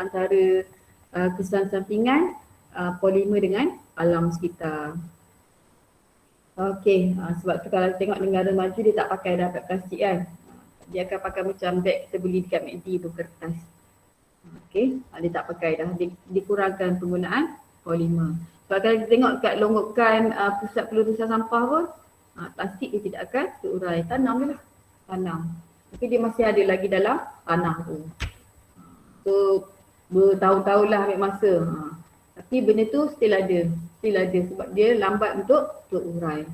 kesan sampingan polimer dengan alam sekitar. Sebab tu kalau tengok negara maju dia tak pakai dah beg plastik kan. Dia akan pakai macam beg kita beli dekat McD tu, kertas. Dia tak pakai dah, dikurangkan penggunaan polimer. Sebab kalau kita tengok kat longgokan pusat pelurusan sampah pun, plastik dia tidak akan terurai. Tanam je lah. Tanam. Tapi dia masih ada lagi dalam tanah tu. So bertahun-tahun lah ambil masa. Tapi benda tu still ada sebab dia lambat untuk urai.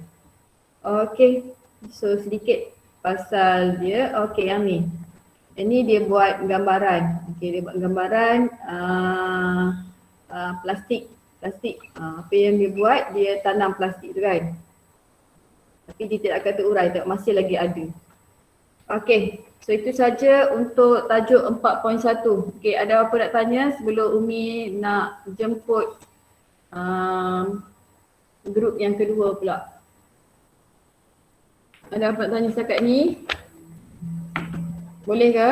Okey, so sedikit pasal dia. Okey, yang ni. Ini dia buat gambaran. Okey, dia buat gambaran plastik. Apa yang dia buat, dia tanam plastik tu kan. Tapi dia tidak akan terurai, tak, masih lagi ada. Okey, so itu saja untuk tajuk 4.1. Okey, ada apa nak tanya sebelum Umi nak jemput grup yang kedua pula? Ada apa nak tanya setakat ni? Boleh ke?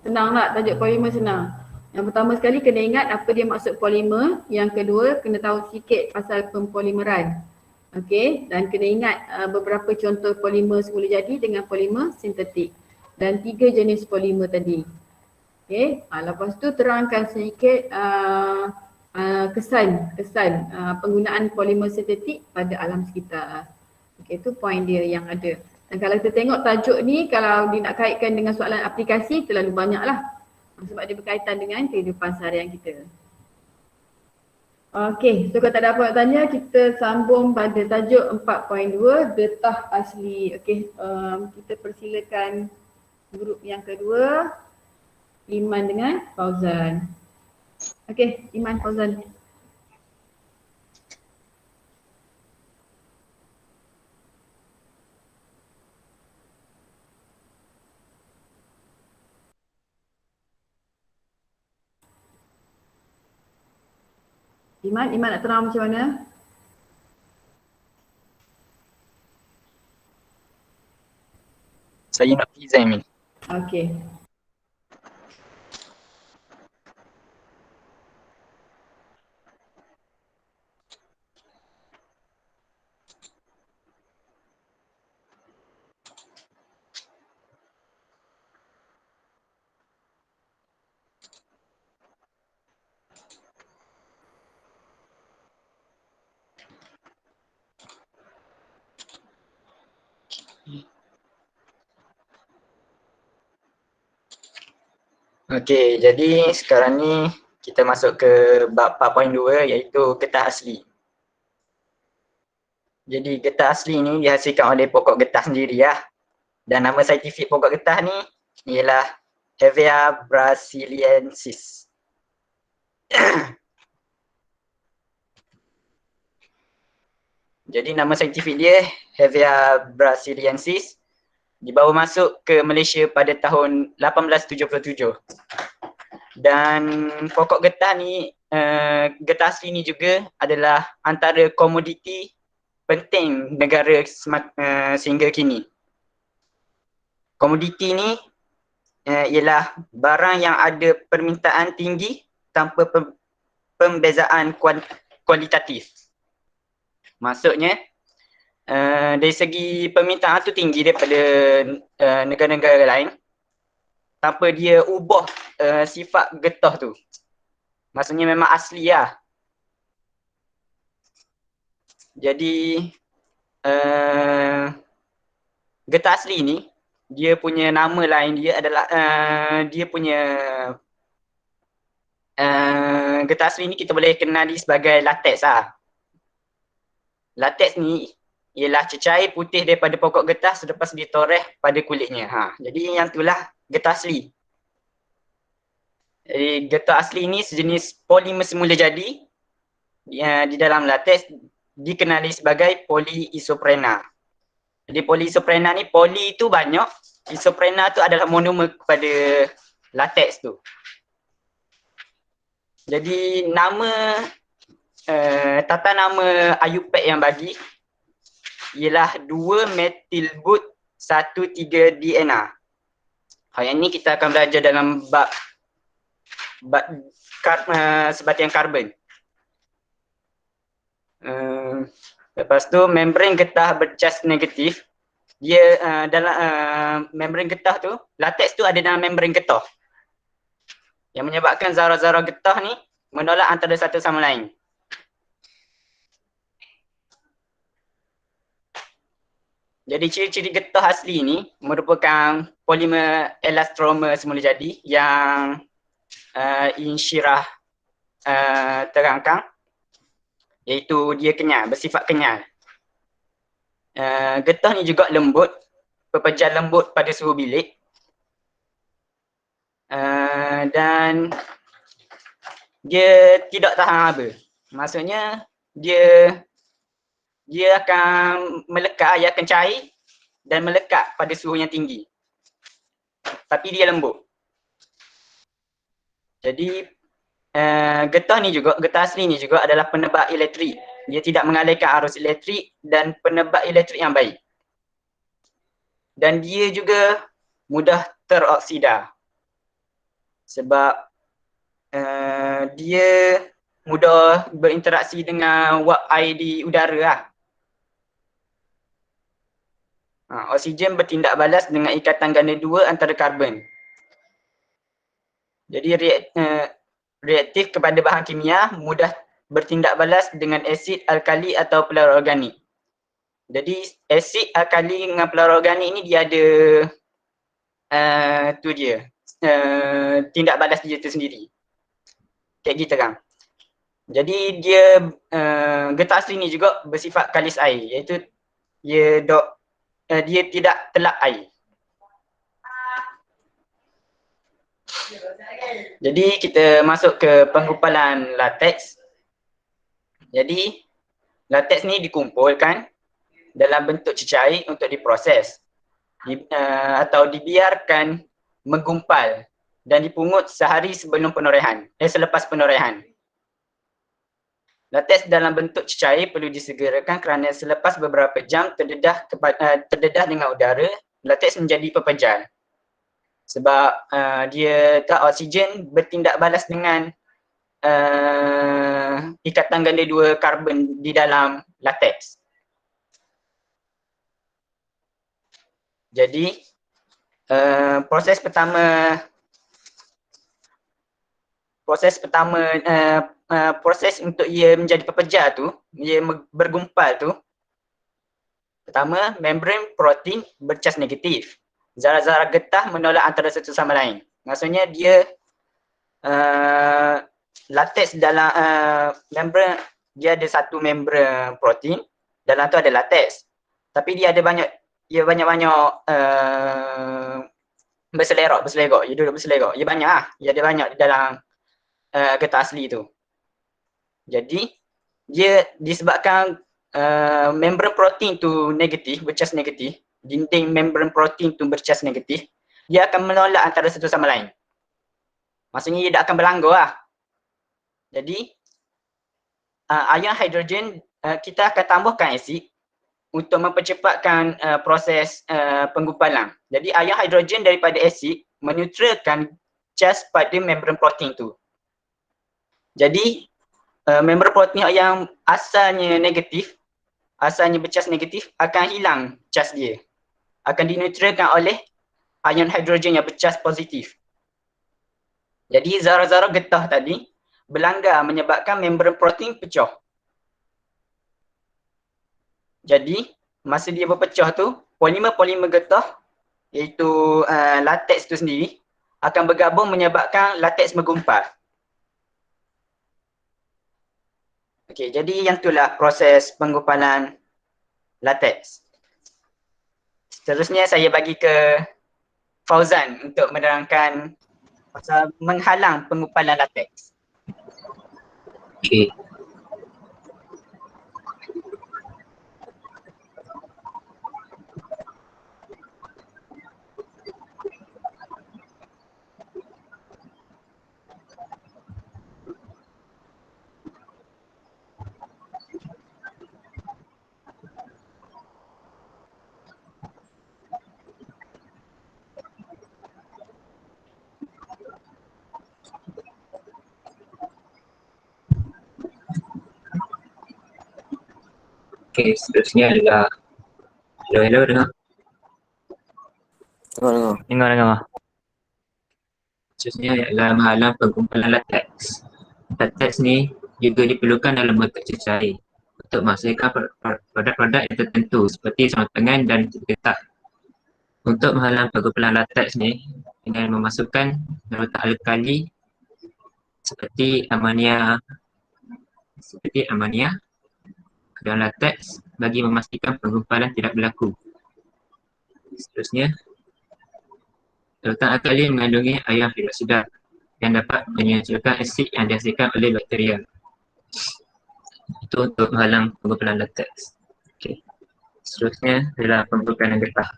Senang tak tajuk polimer senang? Yang pertama sekali kena ingat apa dia maksud polimer. Yang kedua kena tahu sikit pasal pempolimeran. Okey, dan kena ingat beberapa contoh polimer semula jadi dengan polimer sintetik. Dan 3 jenis polimer tadi. Okey, lepas tu terangkan sedikit kesan penggunaan polimer sintetik pada alam sekitar. Okey, itu poin dia yang ada. Dan kalau kita tengok tajuk ni, kalau dia nak kaitkan dengan soalan aplikasi, terlalu banyak lah. Sebab dia berkaitan dengan kehidupan seharian kita. Okey, so kalau tak ada apa nak tanya, kita sambung pada tajuk 4.2, getah asli. Okey, kita persilakan grup yang kedua, Iman dengan Fauzan. Okey, Iman, Fauzan. Iman nak terang macam mana? Saya nak present ni. Okey. Okey, jadi sekarang ni kita masuk ke bab 4.2 iaitu getah asli. Jadi getah asli ni dihasilkan oleh pokok getah sendiri lah. Dan nama saintifik pokok getah ni ialah Hevea brasiliensis. Jadi nama saintifik dia Hevea brasiliensis, dibawa masuk ke Malaysia pada tahun 1877. Dan pokok getah ni, getah asli ni juga adalah antara komoditi penting negara sehingga kini. Komoditi ni ialah barang yang ada permintaan tinggi tanpa pembezaan kualitatif. Maksudnya dari segi permintaan tu tinggi daripada negara-negara lain tanpa dia ubah sifat getah tu. Maksudnya memang asli lah. Jadi getah asli ni dia punya nama lain dia adalah dia punya getah asli ni kita boleh kenali sebagai latex lah. Latex ni ialah cecair putih daripada pokok getah selepas ditoreh pada kulitnya. Jadi yang itulah getah asli. Jadi getah asli ni sejenis polimer semula jadi di dalam latex dikenali sebagai polyisoprena. Jadi polyisoprena ni, poli tu banyak, isoprena tu adalah monomer kepada latex tu. Jadi nama tata nama IUPAC yang bagi ialah 2-metil-but 1,3-DNA. Yang ni kita akan belajar dalam bab sebatian karbon. Lepas tu membran getah bercas negatif. Dia dalam membran getah tu, latex tu ada dalam membran getah, yang menyebabkan zarah-zarah getah ni menolak antara satu sama lain. Jadi ciri-ciri getah asli ni merupakan polimer elastromer semula jadi yang insyirah terangkan, iaitu dia kenyal, bersifat kenyal. Getah ni juga lembut, pepejar lembut pada suhu bilik. Dan dia tidak tahan haba. Maksudnya dia akan melekat, dia akan cair dan melekat pada suhu yang tinggi. Tapi dia lembut. Jadi getah asli ni juga adalah penebak elektrik. Dia tidak mengalirkan arus elektrik dan penebak elektrik yang baik. Dan dia juga mudah teroksida. Sebab dia mudah berinteraksi dengan wap air di udara lah. Oksigen bertindak balas dengan ikatan ganda dua antara karbon. Jadi reaktif kepada bahan kimia, mudah bertindak balas dengan asid, alkali atau pelarut organik. Jadi asid, alkali dengan pelarut organik ni dia ada tindak balas dia tersendiri. Kayak gitu kan. Jadi dia getah asli ni juga bersifat kalis air, iaitu dia tidak telap air. Jadi kita masuk ke penggumpalan lateks. Jadi lateks ni dikumpulkan dalam bentuk cecair untuk diproses atau dibiarkan menggumpal dan dipungut sehari sebelum penurehan, selepas penurehan. Lateks dalam bentuk cecair perlu disegerakan kerana selepas beberapa jam terdedah dengan udara, lateks menjadi pepejar. Sebab dia tak oksigen bertindak balas dengan ikatan ganda dua karbon di dalam lateks. Jadi proses pertama proses untuk ia menjadi pepejar tu, ia bergumpal tu, pertama membran protein bercas negatif. Zarah-zarah getah menolak antara satu sama lain. Maksudnya dia lateks dalam membran, dia ada satu membran protein, dalam tu ada lateks. Tapi dia ada banyak berselerok, dia duduk berselerok. Dia banyak lah, dia ada banyak di dalam getah asli tu. Jadi dia disebabkan membran protein tu negatif, bercas negatif, dinding membran protein tu bercas negatif, dia akan menolak antara satu sama lain. Maksudnya dia tak akan berlanggar lah. Jadi ion hidrogen kita akan tambahkan asid untuk mempercepatkan proses penggumpalan. Jadi ion hidrogen daripada asid meneutralkan cas pada membran protein tu. Jadi membran protein yang asalnya negatif, asalnya bercas negatif akan hilang cas dia. Akan dineutralkan oleh ion hidrogen yang bercas positif. Jadi zarah-zarah getah tadi berlanggar menyebabkan membran protein pecah. Jadi masa dia berpecah tu, polimer-polimer getah iaitu lateks tu sendiri akan bergabung menyebabkan lateks menggumpal. Okey, jadi yang itulah proses penggumpalan lateks. Seterusnya saya bagi ke Fauzan untuk menerangkan pasal menghalang penggumpalan lateks. Okey. Okey, seterusnya adalah hello dengar. Dengar. Seterusnya adalah menghalang penggumpalan lateks. Lateks ni juga diperlukan dalam bentuk cecair untuk menghasilkan produk-produk yang tertentu seperti sarung tangan dan getah. Untuk menghalang penggumpalan lateks ni dengan memasukkan larutan alkali seperti amonia dan lateks bagi memastikan penggumpalan tidak berlaku. Seterusnya, larutan alkali mengandungi air hidroksida yang dapat menyusulkan asid yang dihasilkan oleh bakteria. Itu untuk menghalang penggumpalan lateks. Okey. Seterusnya adalah pembekalan getah.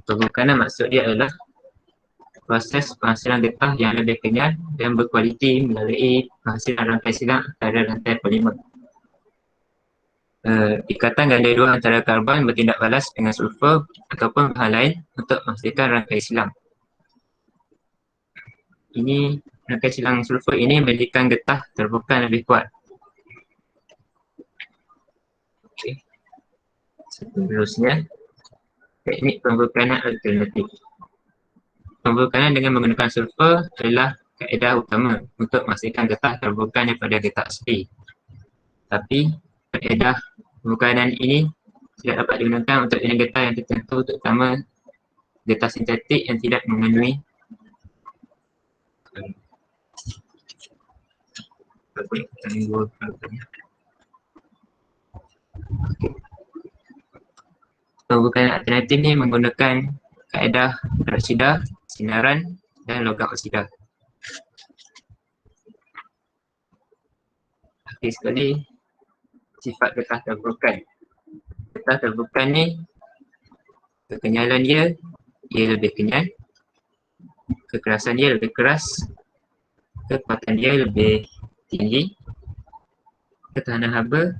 Pembekalan maksud dia adalah proses penghasilan getah yang lebih kenyal dan berkualiti melalui penghasilan rangkai silang antara rantai polimer. Ikatan ganda dua antara karbon bertindak balas dengan sulfur ataupun bahan lain untuk menghasilkan rangkai silang. Ini rangkai silang sulfur ini menjadikan getah terbuka lebih kuat. Okey. Seterusnya, teknik pembekalan alternatif. Pembekalan dengan menggunakan sulfur adalah kaedah utama untuk memastikan getah terbuka daripada getah asli. Tapi kaedah pembekalan ini tidak dapat digunakan untuk jenis getah yang tertentu, terutama getah sintetik yang tidak mengandungi pembekalan alternatif ni menggunakan kaedah peroksida, sinaran dan logam oksida. Okey, sekali sifat getah terbuka. Getah terbuka ni kekenyalan dia lebih kenyal, kekerasan dia lebih keras, kekuatan dia lebih tinggi, ketahanan haba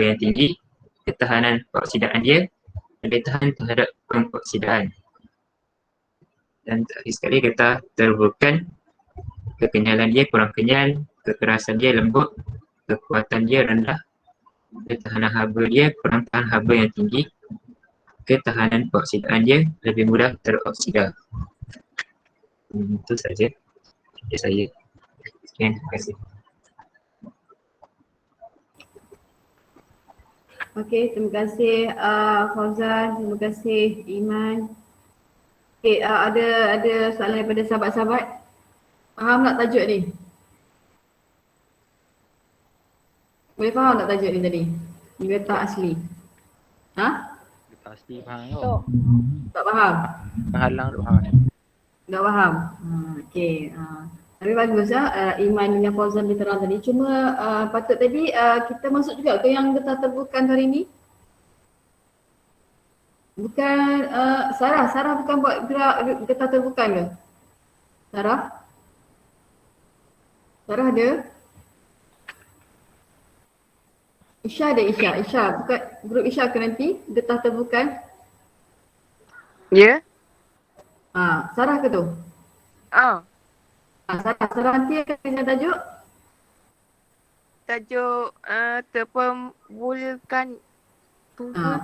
yang tinggi, ketahanan peroksidaan dia lebih tahan terhadap pengoksidaan. Dan terakhir sekali getah terbuka, kekenyalan dia kurang kenyal, kekerasan dia lembut, kekuatan dia rendah, ketahanan haba dia kurang tahan haba yang tinggi, ketahanan peroksidaan dia lebih mudah teroksida. Itu saja dari saya. Sekian, terima kasih. Okey, terima kasih Fauzan, terima kasih Iman. Okey, ada soalan daripada sahabat-sahabat. Faham tak tajuk ni? Boleh faham tak tajuk ni tadi? Getah asli. Ha? Getah asli faham kot. Tak faham? Penghalang tak faham ni. Tak faham? Okey. Tapi bagus Iman dengan Fauzan diterang tadi. Cuma patut tadi kita masuk juga ke yang getah terbuka hari ni. Bukan Sarah bukan buat gerak getah terbuka ke? Sarah ada? Isha ada Isha bukan grup Isha ke nanti getah terbuka? Ya? Sarah ke tu? Sarah nanti akan dengan tajuk? Tajuk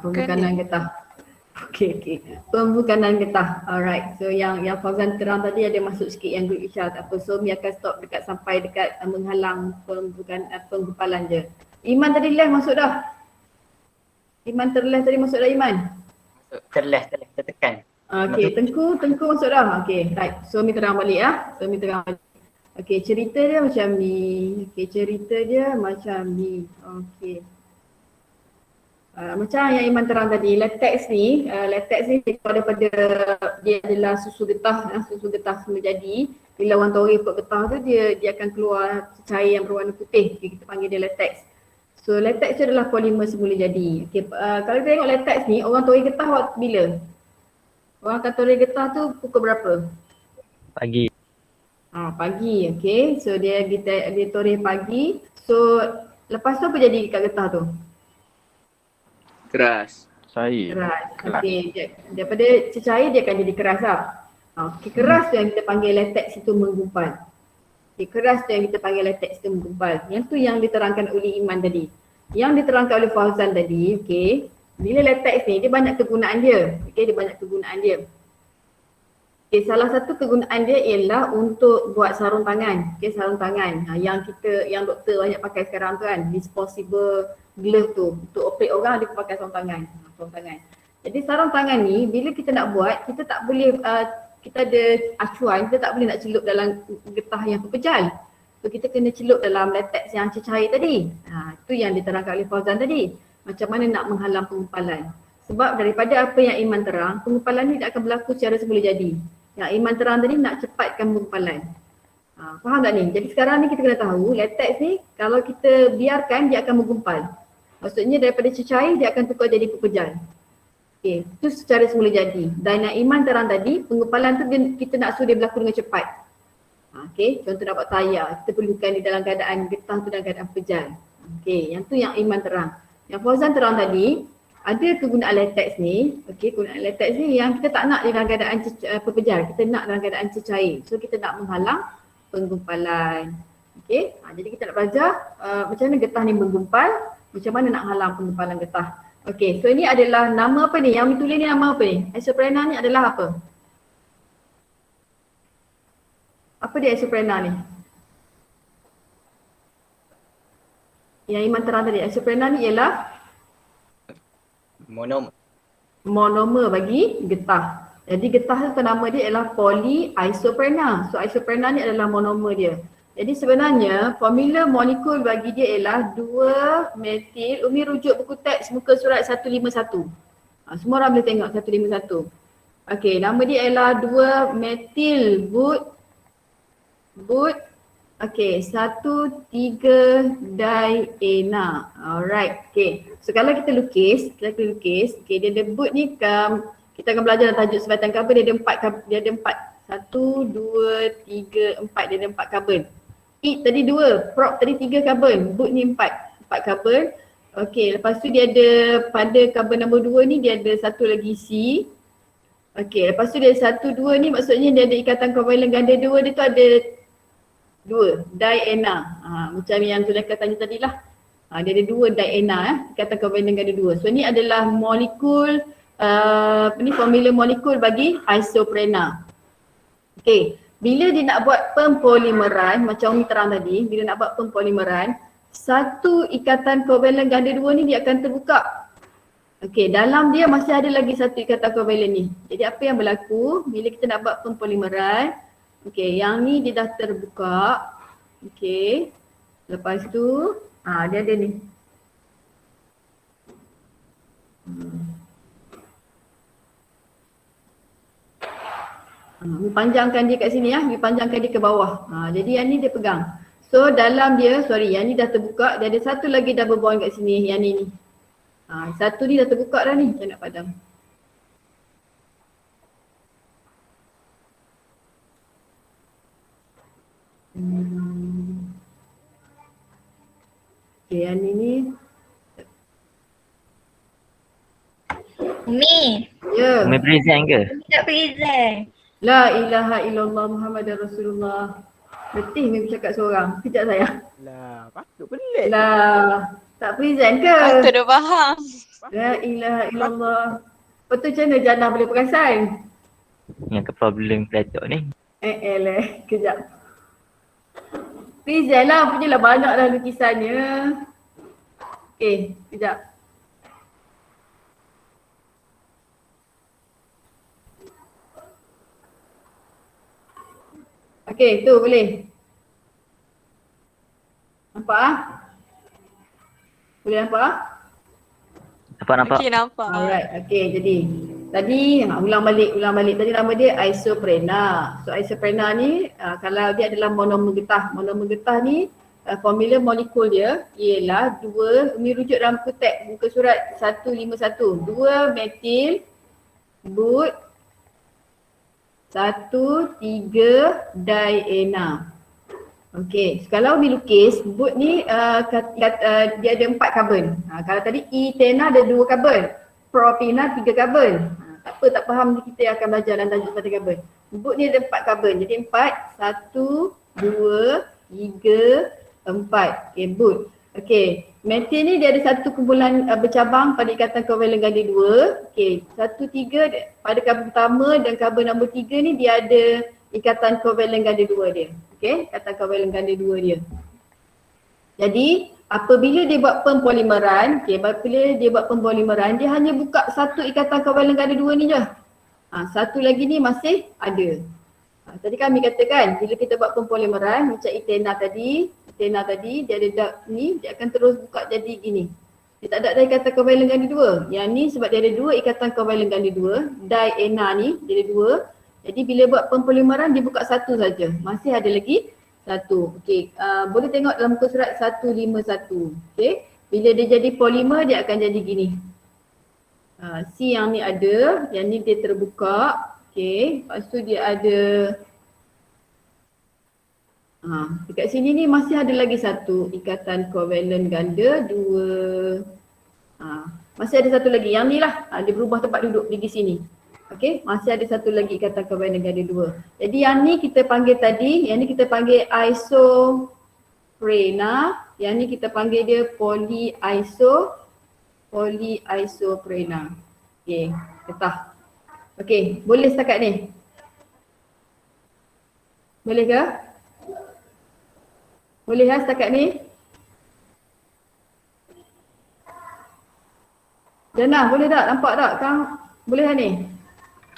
Pembekalan getah. Okey. Pembekalan getah. Alright. So yang Fauzan terang tadi ada masuk sikit yang grup Isha tak apa. So Mi akan stop sampai dekat menghalang penggumpalan je. Iman tadi live masuk dah. Iman terlive tadi masuk dah Iman? Tertekan. Okey, Tengku masuk dah. Okey, right. So Mi terang balik Okey, cerita dia macam ni. Okey. Macam yang Iman terang tadi, latex ni daripada dia adalah susu getah semula jadi. Bila orang tori ikut getah tu dia akan keluar cair yang berwarna putih. Kita panggil dia latex. So latex tu adalah polimer semula jadi. Okay, kalau kita tengok latex ni, orang tori getah waktu bila? Orang akan tori getah tu pukul berapa? Pagi. Pagi, okay. So dia tori pagi. So lepas tu apa jadi dekat getah tu? Keras. Keras. Okay, daripada cecair dia akan jadi keras lah. Okay, keras tu yang kita panggil latex itu menggumpal. Yang tu yang diterangkan oleh Iman tadi. Yang diterangkan oleh Fauzan tadi, okay. Bila latex ni dia banyak kegunaan dia. Okay, salah satu kegunaan dia ialah untuk buat sarung tangan. Okay, sarung tangan. Yang doktor banyak pakai sekarang tu kan, disposable glove tu. Untuk operate orang dia pakai sarung tangan. Jadi sarung tangan ni bila kita nak buat, kita tak boleh kita ada acuan, kita tak boleh nak celup dalam getah yang pepejal. So kita kena celup dalam latex yang cecair tadi. Itu yang diterangkan oleh Fauzan tadi. Macam mana nak menghalang pengumpalan. Sebab daripada apa yang iman terang, pengumpalan ni tak akan berlaku secara semula jadi. Yang iman terang tadi nak cepatkan pengumpalan. Faham tak ni? Jadi sekarang ni kita kena tahu latex ni kalau kita biarkan dia akan menggumpal. Maksudnya daripada cecair dia akan tukar jadi pepejal. Okey, itu secara semula jadi. Dan yang iman terang tadi, pengumpalan tu kita nak suruh dia berlaku dengan cepat. Okey, contoh nak buat tayar, kita perlukan dia dalam keadaan getah tu dalam keadaan pepejal. Okey, yang tu yang iman terang. Yang Fauzan terang tadi, ada kegunaan latex ni, okey, kegunaan latex ni yang kita tak nak dia dalam keadaan pepejal, kita nak dalam keadaan cecair. So kita nak menghalang penggumpalan. Okey, jadi kita nak belajar macam mana getah ni menggumpal, macam mana nak halang penggumpalan getah. Okey, so ini adalah nama apa ni? Yang ditulis ni nama apa ni? Isoprena ni adalah apa? Apa dia isoprena ni? Yang iman terang tadi, isoprena ni ialah monomer bagi getah. Jadi getah tu nama dia ialah polyisoprena. So isoprena ni adalah monomer dia. Jadi sebenarnya formula molekul bagi dia ialah 2-metil. Umi rujuk buku teks muka surat 151. Semua orang boleh tengok 151. Okey, nama dia ialah 2-metil okey, 1,3-diena. Alright, okey. So kalau kita lukis, okey, dia ada boot ni kita akan belajar dalam tajuk sebatan karbon, dia ada 4. 1, 2, 3, 4, dia ada 4 karbon. Tadi 2, prop tadi 3 karbon, boot ni 4 karbon. Okey, lepas tu dia ada pada karbon nombor 2 ni dia ada satu lagi C. Okey, lepas tu dia ada 1, 2 ni maksudnya dia ada ikatan kovalen ganda 2, dia tu ada 2, diena. Macam yang Zulaikha tanya tadi lah. Dia ada 2 diena ikatan kovalen ganda 2. So ni adalah molekul formula molekul bagi isoprena. Okey, bila dia nak buat pempolimeran macam Umi terang tadi, bila nak buat pempolimeran, satu ikatan kovalen ganda 2 ni dia akan terbuka. Okey, dalam dia masih ada lagi satu ikatan kovalen ni. Jadi apa yang berlaku bila kita nak buat pempolimeran? Okey, yang ni dia dah terbuka. Okey. Lepas tu dia ada ni. Panjangkan dia kat sini dipanjangkan dia ke bawah. Jadi yang ni dia pegang. So dalam dia, yang ni dah terbuka, dia ada satu lagi double bond kat sini, yang ni. Satu ni dah terbuka dah ni, saya nak padam. Okay, yang ni. Umi. Ya. Umi present ke? Tak present. La ilaha illallah Muhammadar Rasulullah. Letih ni bercakap seorang. Kejap saya. Lah, patut pelik. Lah, tak present ke? Patut dah faham. La ilaha illallah. Betul macam mana Jannah boleh perasan? Yang ke problem pelajar ni. Kejap. Present lah, punyalah banyak dah lukisannya. Okay, kejap. Okay, tu boleh. Nampak Boleh nampak Nampak? Okay, nampak. Alright, okay, jadi tadi ulang balik. Tadi nama dia isoprena. So isoprena ni kalau dia adalah monomer getah. Monomer getah ni formula molekul dia ialah 2, Umi rujuk dalam buku teks muka surat 151. 2-metil boot 1,3-diena. Okey, so kalau Umi lukis, boot ni dia ada 4 karbon. Kalau tadi etena ada 2 karbon, propena 3 karbon. Tak faham kita akan belajar dalam tajuk satu karbon. Boot ni ada 4 karbon, jadi 4, 1, 2, 3, 4. Okey, boot. Okey, metil ni dia ada satu kumpulan bercabang pada ikatan kovalen ganda 2. Okey, 1, 3 pada karbon pertama dan karbon nombor 3 ni dia ada ikatan kovalen ganda 2 dia. Okey, ikatan kovalen ganda 2 dia. Jadi, apabila dia buat pempolimeran, dia hanya buka satu ikatan kovalen ganda 2 ni je. Satu lagi ni masih ada. Tadi kami katakan bila kita buat pempolimeran macam Etena tadi dia ada dark ni, dia akan terus buka jadi gini. Dia tak ada ikatan covalent ganda 2. Yang ni sebab dia ada 2 ikatan covalent ganda 2, diena ni dia ada 2. Jadi bila buat pempolimeran dia buka satu saja. Masih ada lagi satu. Okey, boleh tengok dalam muka surat 151. Okey, bila dia jadi polimer dia akan jadi gini. C yang ni ada, yang ni dia terbuka. Okey, lepas tu dia ada dekat sini ni masih ada lagi satu ikatan covalent ganda 2. Masih ada satu lagi, yang ni lah dia berubah tempat duduk di sini. Okey, masih ada satu lagi ikatan covalent ganda 2. Jadi yang ni kita panggil tadi, yang ni kita panggil isoprena, yang ni kita panggil dia polyisoprena. Okey, getah. Okey, boleh setakat ni? Boleh ke? Boleh lah setakat ni? Jannah, boleh tak? Nampak tak? Kang, boleh lah ni?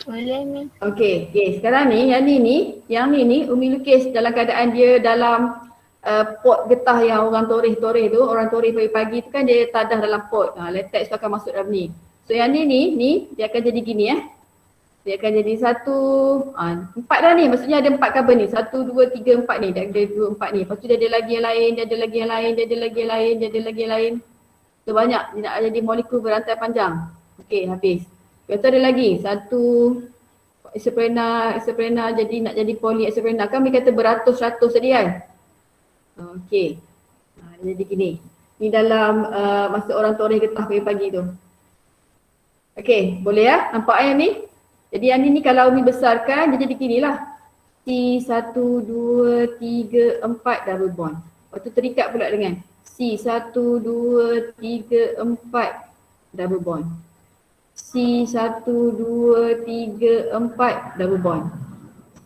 Boleh ni. Okey, sekarang ni, yang ni Umi lukis dalam keadaan dia dalam pot getah yang orang toreh tu, orang toreh pagi-pagi tu kan dia tadah dalam pot. Latex tu akan masuk dalam ni. So yang ni dia akan jadi gini Dia akan jadi 4 dah ni, maksudnya ada 4 carbon ni. 1, 2, 3, 4 ni. Dia ada 2, 4 ni. Lepas tu dia ada lagi yang lain, dia ada lagi yang lain, dia ada lagi yang lain, dia ada lagi yang lain. So banyak, dia nak jadi molekul berantai panjang. Okey, habis. Lepas tu ada lagi, 1 isoprena jadi nak jadi polyisoprena. Kan dia kata beratus-ratus tadi kan? Okey. Dia jadi gini. Ni dalam masa orang toreh getah pagi-pagi tu. Okey, boleh ya? Nampak yang ni? Jadi yang ni kalau Umi besarkan dia jadi gini lah. C1, 2, 3, 4 double bond. Lepas tu terikat pula dengan C1, 2, 3, 4 double bond. C1, 2, 3, 4 double bond.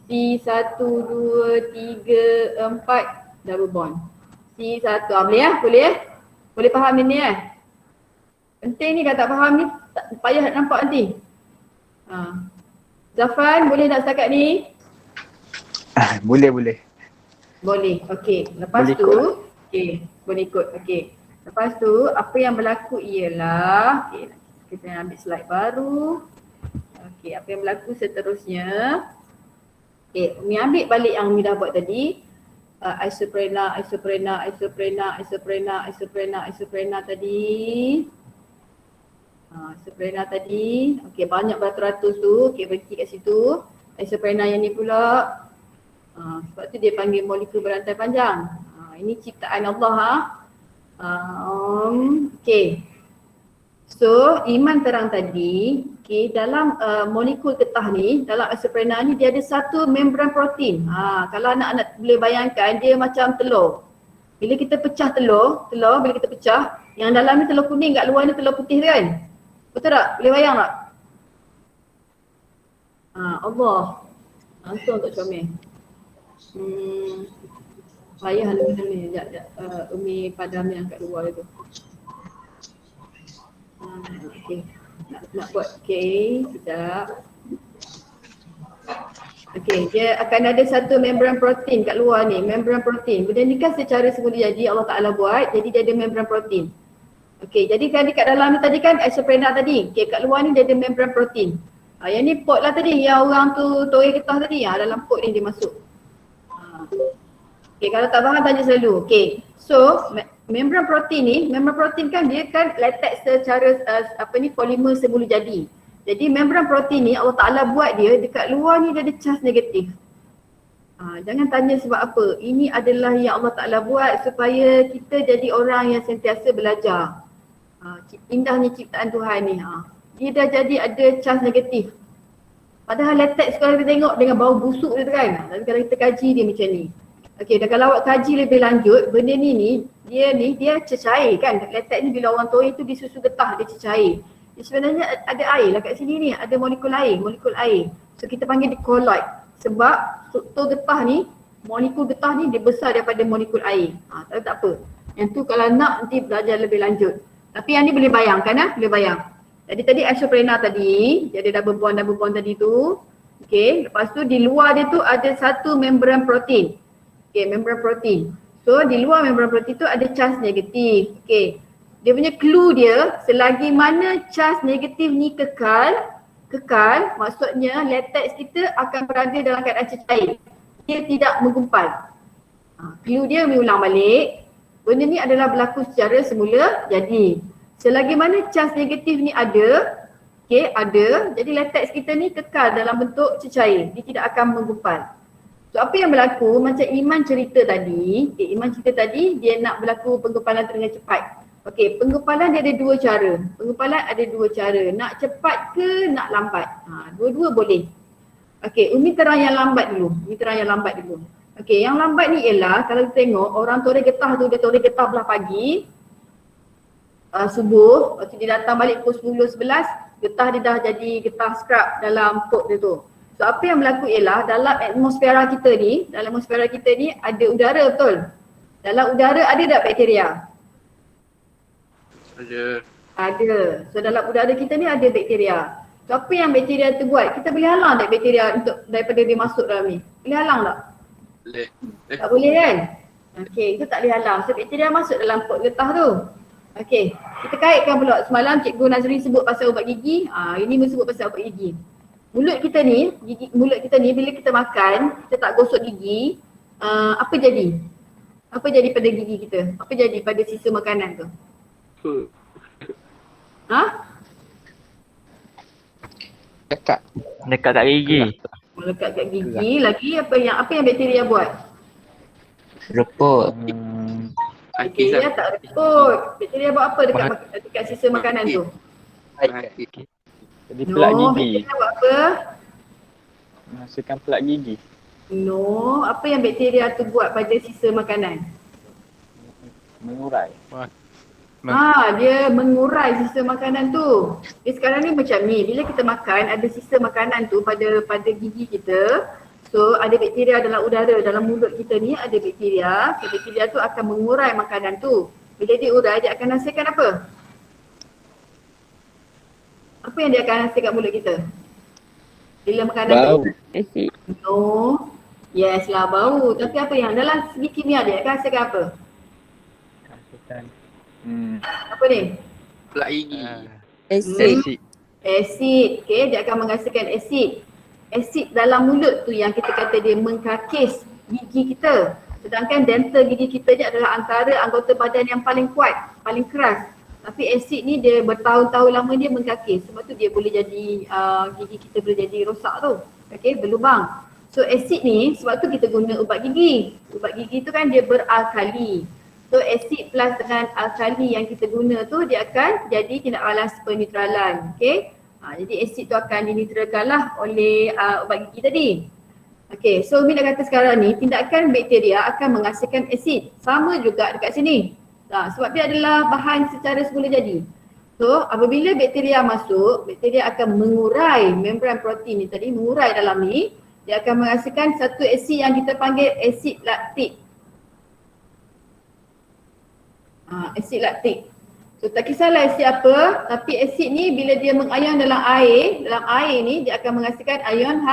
C1, 2, 3, 4 double bond. C1, boleh ya? Boleh faham ni ya? Penting ni kalau tak faham ni tak payah nak nampak nanti. Zafran, boleh tak setakat ni? Boleh. Boleh, okey. Lepas Boleh tu, ikut. okey, boleh ikut, okey. Lepas tu, apa yang berlaku ialah, okey, kita ambil slide baru. Okey, apa yang berlaku seterusnya. Okey, Umi ambil balik yang Umi dah buat tadi. Isoprena tadi. Isoprena tadi. Okey, banyak beratus-ratus tu. Okey, berhenti kat situ. Isoprena yang ni pula. Sebab tu dia panggil molekul berantai panjang. Ini ciptaan Allah okey. So, Iman terang tadi, okey, dalam molekul getah ni, dalam isoprena ni dia ada satu membran protein. Kalau anak-anak boleh bayangkan dia macam telur. Bila kita pecah telur bila kita pecah, yang dalam ni telur kuning, kat luar ni telur putih kan? Betul tak? Boleh bayang tak? Allah. Langsung tak comel. Payah lah benda ni. Sekejap. Umi padam yang kat luar tu. Okay. Nak buat. Okay. Sekejap. Okay. Dia akan ada satu membran protein kat luar ni. Membran protein. Benda ni kan secara semula jadi Allah Ta'ala buat. Jadi dia ada membran protein. Okay, jadi kan dekat dalam ni tadi kan isoprena tadi. Okay, kat luar ni dia ada membran protein. Yang ni pot lah tadi, yang orang tu toreh getah tadi. Dalam pot ni dia masuk. Okay, kalau tak faham tanya selalu. Okay, so membran protein kan dia kan latex secara polimer semula jadi. Jadi membran protein ni Allah Ta'ala buat dia dekat luar ni dia ada charge negatif. Jangan tanya sebab apa. Ini adalah yang Allah Ta'ala buat supaya kita jadi orang yang sentiasa belajar. Indahnya ciptaan Tuhan ni. Dia dah jadi ada charge negatif. Padahal latex kalau kita tengok dengan bau busuk dia tu kan. Tapi kalau kita kaji dia macam ni. Okey, dan kalau awak kaji lebih lanjut, benda ni dia cecair kan. Latex ni bila orang toreh tu disusu getah, dia cecair. Dia sebenarnya ada air lah kat sini ni, ada molekul air. So kita panggil dia colloid. Sebab struktur getah ni, molekul getah ni dia besar daripada molekul air. Tapi tak apa. Yang tu kalau nak nanti belajar lebih lanjut. Tapi yang ni boleh bayangkan boleh bayang. Jadi tadi isoprena tadi, jadi double bond tadi tu. Okey, lepas tu di luar dia tu ada satu membran protein. Okey, membran protein. So di luar membran protein tu ada charge negatif. Okey. Dia punya clue dia selagi mana charge negatif ni kekal, maksudnya latex kita akan berada dalam keadaan cecair. Dia tidak menggumpal. Clue dia ulang balik. Benda ni adalah berlaku secara semula jadi. Selagi mana charge negatif ni ada, ada, jadi latex kita ni kekal dalam bentuk cecair. Dia tidak akan menggumpal. So apa yang berlaku macam Iman cerita tadi, dia nak berlaku penggumpalan dengan cepat. Okey, penggumpalan dia ada dua cara. Nak cepat ke nak lambat? Dua-dua boleh. Okey, Umi terang yang lambat dulu. Okey, yang lambat ni ialah kalau kita tengok orang toreh getah tu, dia toreh getah belah pagi, subuh, waktu dia datang balik pukul 10-11, getah dia dah jadi getah scrub dalam pot dia tu. So apa yang berlaku ialah dalam atmosfera kita ni ada udara, betul? Dalam udara ada tak bakteria? Ada. So dalam udara kita ni ada bakteria. So apa yang bakteria tu buat? Kita boleh halang tak bakteria untuk daripada dia masuk dalam ni? Boleh halang tak? Boleh. Tak boleh kan? Okey, itu tak boleh halang. So bakteria masuk dalam pot getah tu. Okey, kita kaitkan pula. Semalam Cikgu Nazri sebut pasal ubat gigi. Ini sebut pasal ubat gigi. Mulut kita ni bila kita makan, kita tak gosok gigi, apa jadi? Apa jadi pada gigi kita? Apa jadi pada sisa makanan tu? Dekat kat gigi. Melekat kat gigi. Lagi apa yang bakteria buat? Repot. Bakteria tak repot. Bakteria buat apa dekat sisa makanan tu? Jadi pelak gigi. Bakteria buat apa? Menghasilkan pelak gigi. No, apa yang bakteria tu buat pada sisa makanan? Mengurai. Dia mengurai sisa makanan tu. Dia sekarang ni macam ni, bila kita makan ada sisa makanan tu pada gigi kita. So ada bakteria dalam udara, dalam mulut kita ni ada bakteria. So bakteria tu akan mengurai makanan tu. Bila dia urai, dia akan hasilkan apa? Apa yang dia akan hasilkan mulut kita? Bila makanan Bau. tu? No. Yes lah, bau. Tapi apa yang dalam segi kimia dia akan hasilkan apa? Apa ni? Pelak gigi. Asid. Okay, dia akan menghasilkan asid. Asid dalam mulut tu yang kita kata dia mengkakis gigi kita. Sedangkan dental gigi kita ni adalah antara anggota badan yang paling kuat, paling keras. Tapi asid ni dia bertahun-tahun lama dia mengkakis. Sebab tu dia boleh jadi, gigi kita boleh jadi rosak tu. Okay, berlubang. So asid ni sebab tu kita guna ubat gigi. Ubat gigi tu kan dia beralkali. So asid plus dengan alkali yang kita guna tu dia akan jadi tindak balas penetralan. Okay. Jadi asid tu akan dinetralkan lah oleh ubat gigi tadi. Okay, so Umi nak kata sekarang ni tindakan bakteria akan menghasilkan asid. Sama juga dekat sini. Sebab dia adalah bahan secara semula jadi. So apabila bakteria masuk, bakteria akan mengurai membran protein ni tadi, mengurai dalam ni. Dia akan menghasilkan satu asid yang kita panggil asid laktik. Asid laktik. So tak kisahlah asid apa, tapi asid ni bila dia mengayon dalam air ni dia akan menghasilkan ion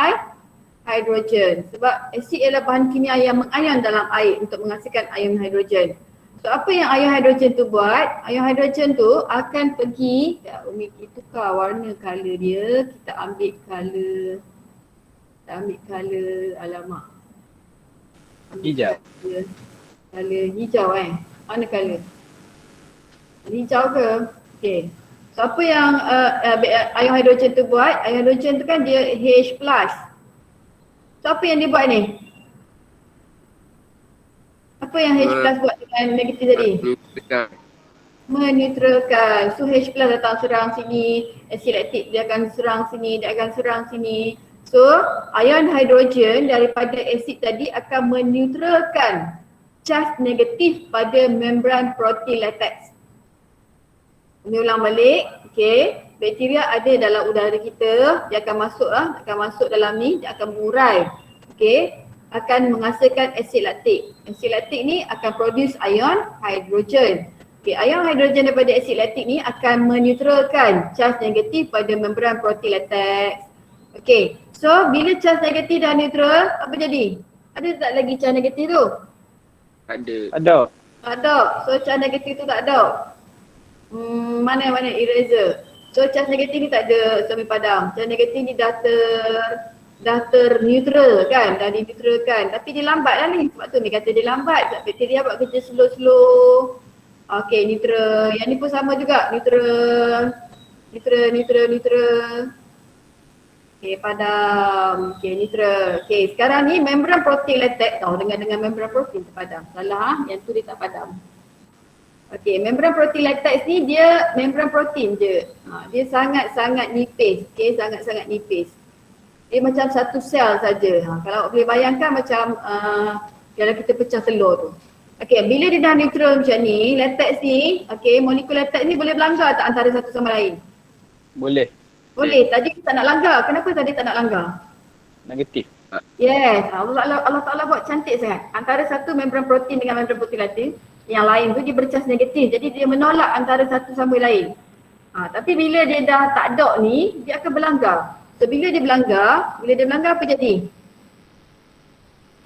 hidrogen. Sebab asid ialah bahan kimia yang mengayon dalam air untuk menghasilkan ion hidrogen. So apa yang ion hidrogen tu buat? Ion hidrogen tu akan pergi, Umi tukar warna color dia, kita ambil color alamak. Hijau. Color hijau Mana color? Hijau ke? Okay. So apa yang ion hidrogen tu buat? Ion hidrogen tu kan dia H+. So apa yang dia buat ni? Apa yang H+ buat dengan negatif tadi? Menetralkan. So H+ datang serang sini, asid laktik dia akan serang sini, So ion hidrogen daripada asid tadi akan menetralkan charge negatif pada membran protein latex. Ini ulang balik. Okay. Bakteria ada dalam udara kita, dia akan masuk dalam ni, dia akan mengurai. Okay. Akan menghasilkan asid laktik. Asid laktik ni akan produce ion hidrogen. Okey, ion hidrogen daripada asid laktik ni akan meneutralkan charge negatif pada membran protein latex. Okey, so bila charge negatif dah neutral, apa jadi? Ada tak lagi charge negatif tu? Ada. Ada. Tak ada. So charge negatif tu tak ada. Mana eraser. So charge negatif ni tak ada sampai padam. Charge negatif ni dah terneutral kan, dah dineutralkan. Tapi dia lambat lah ni. Sebab tu ni kata dia lambat. Sebab bakteria buat kerja slow-slow. Okey, neutral. Yang ni pun sama juga. Neutral. Okey, padam. Okey, neutral. Okey, sekarang ni membran protein latex tau. Dengan membran protein terpadam. Salah yang tu dia tak padam. Okey, membran protein latex ni dia membran protein je. Dia sangat-sangat nipis. Okey, sangat-sangat nipis. Dia macam satu sel saja. Kalau boleh bayangkan macam kalau kita pecah telur tu. Okey, bila dia dah neutral macam ni, latex ni, okey, molekul latex ni boleh berlanggar tak antara satu sama lain? Boleh. Boleh. Tadi tak nak langgar. Kenapa tadi tak nak langgar? Negatif. Yes, Allah Ta'ala buat cantik sangat. Antara satu membran protein dengan membran protein lain, yang lain tu dia bercas negatif. Jadi dia menolak antara satu sama lain. Tapi bila dia dah tak ada ni, dia akan berlanggar. So bila dia berlanggar apa jadi?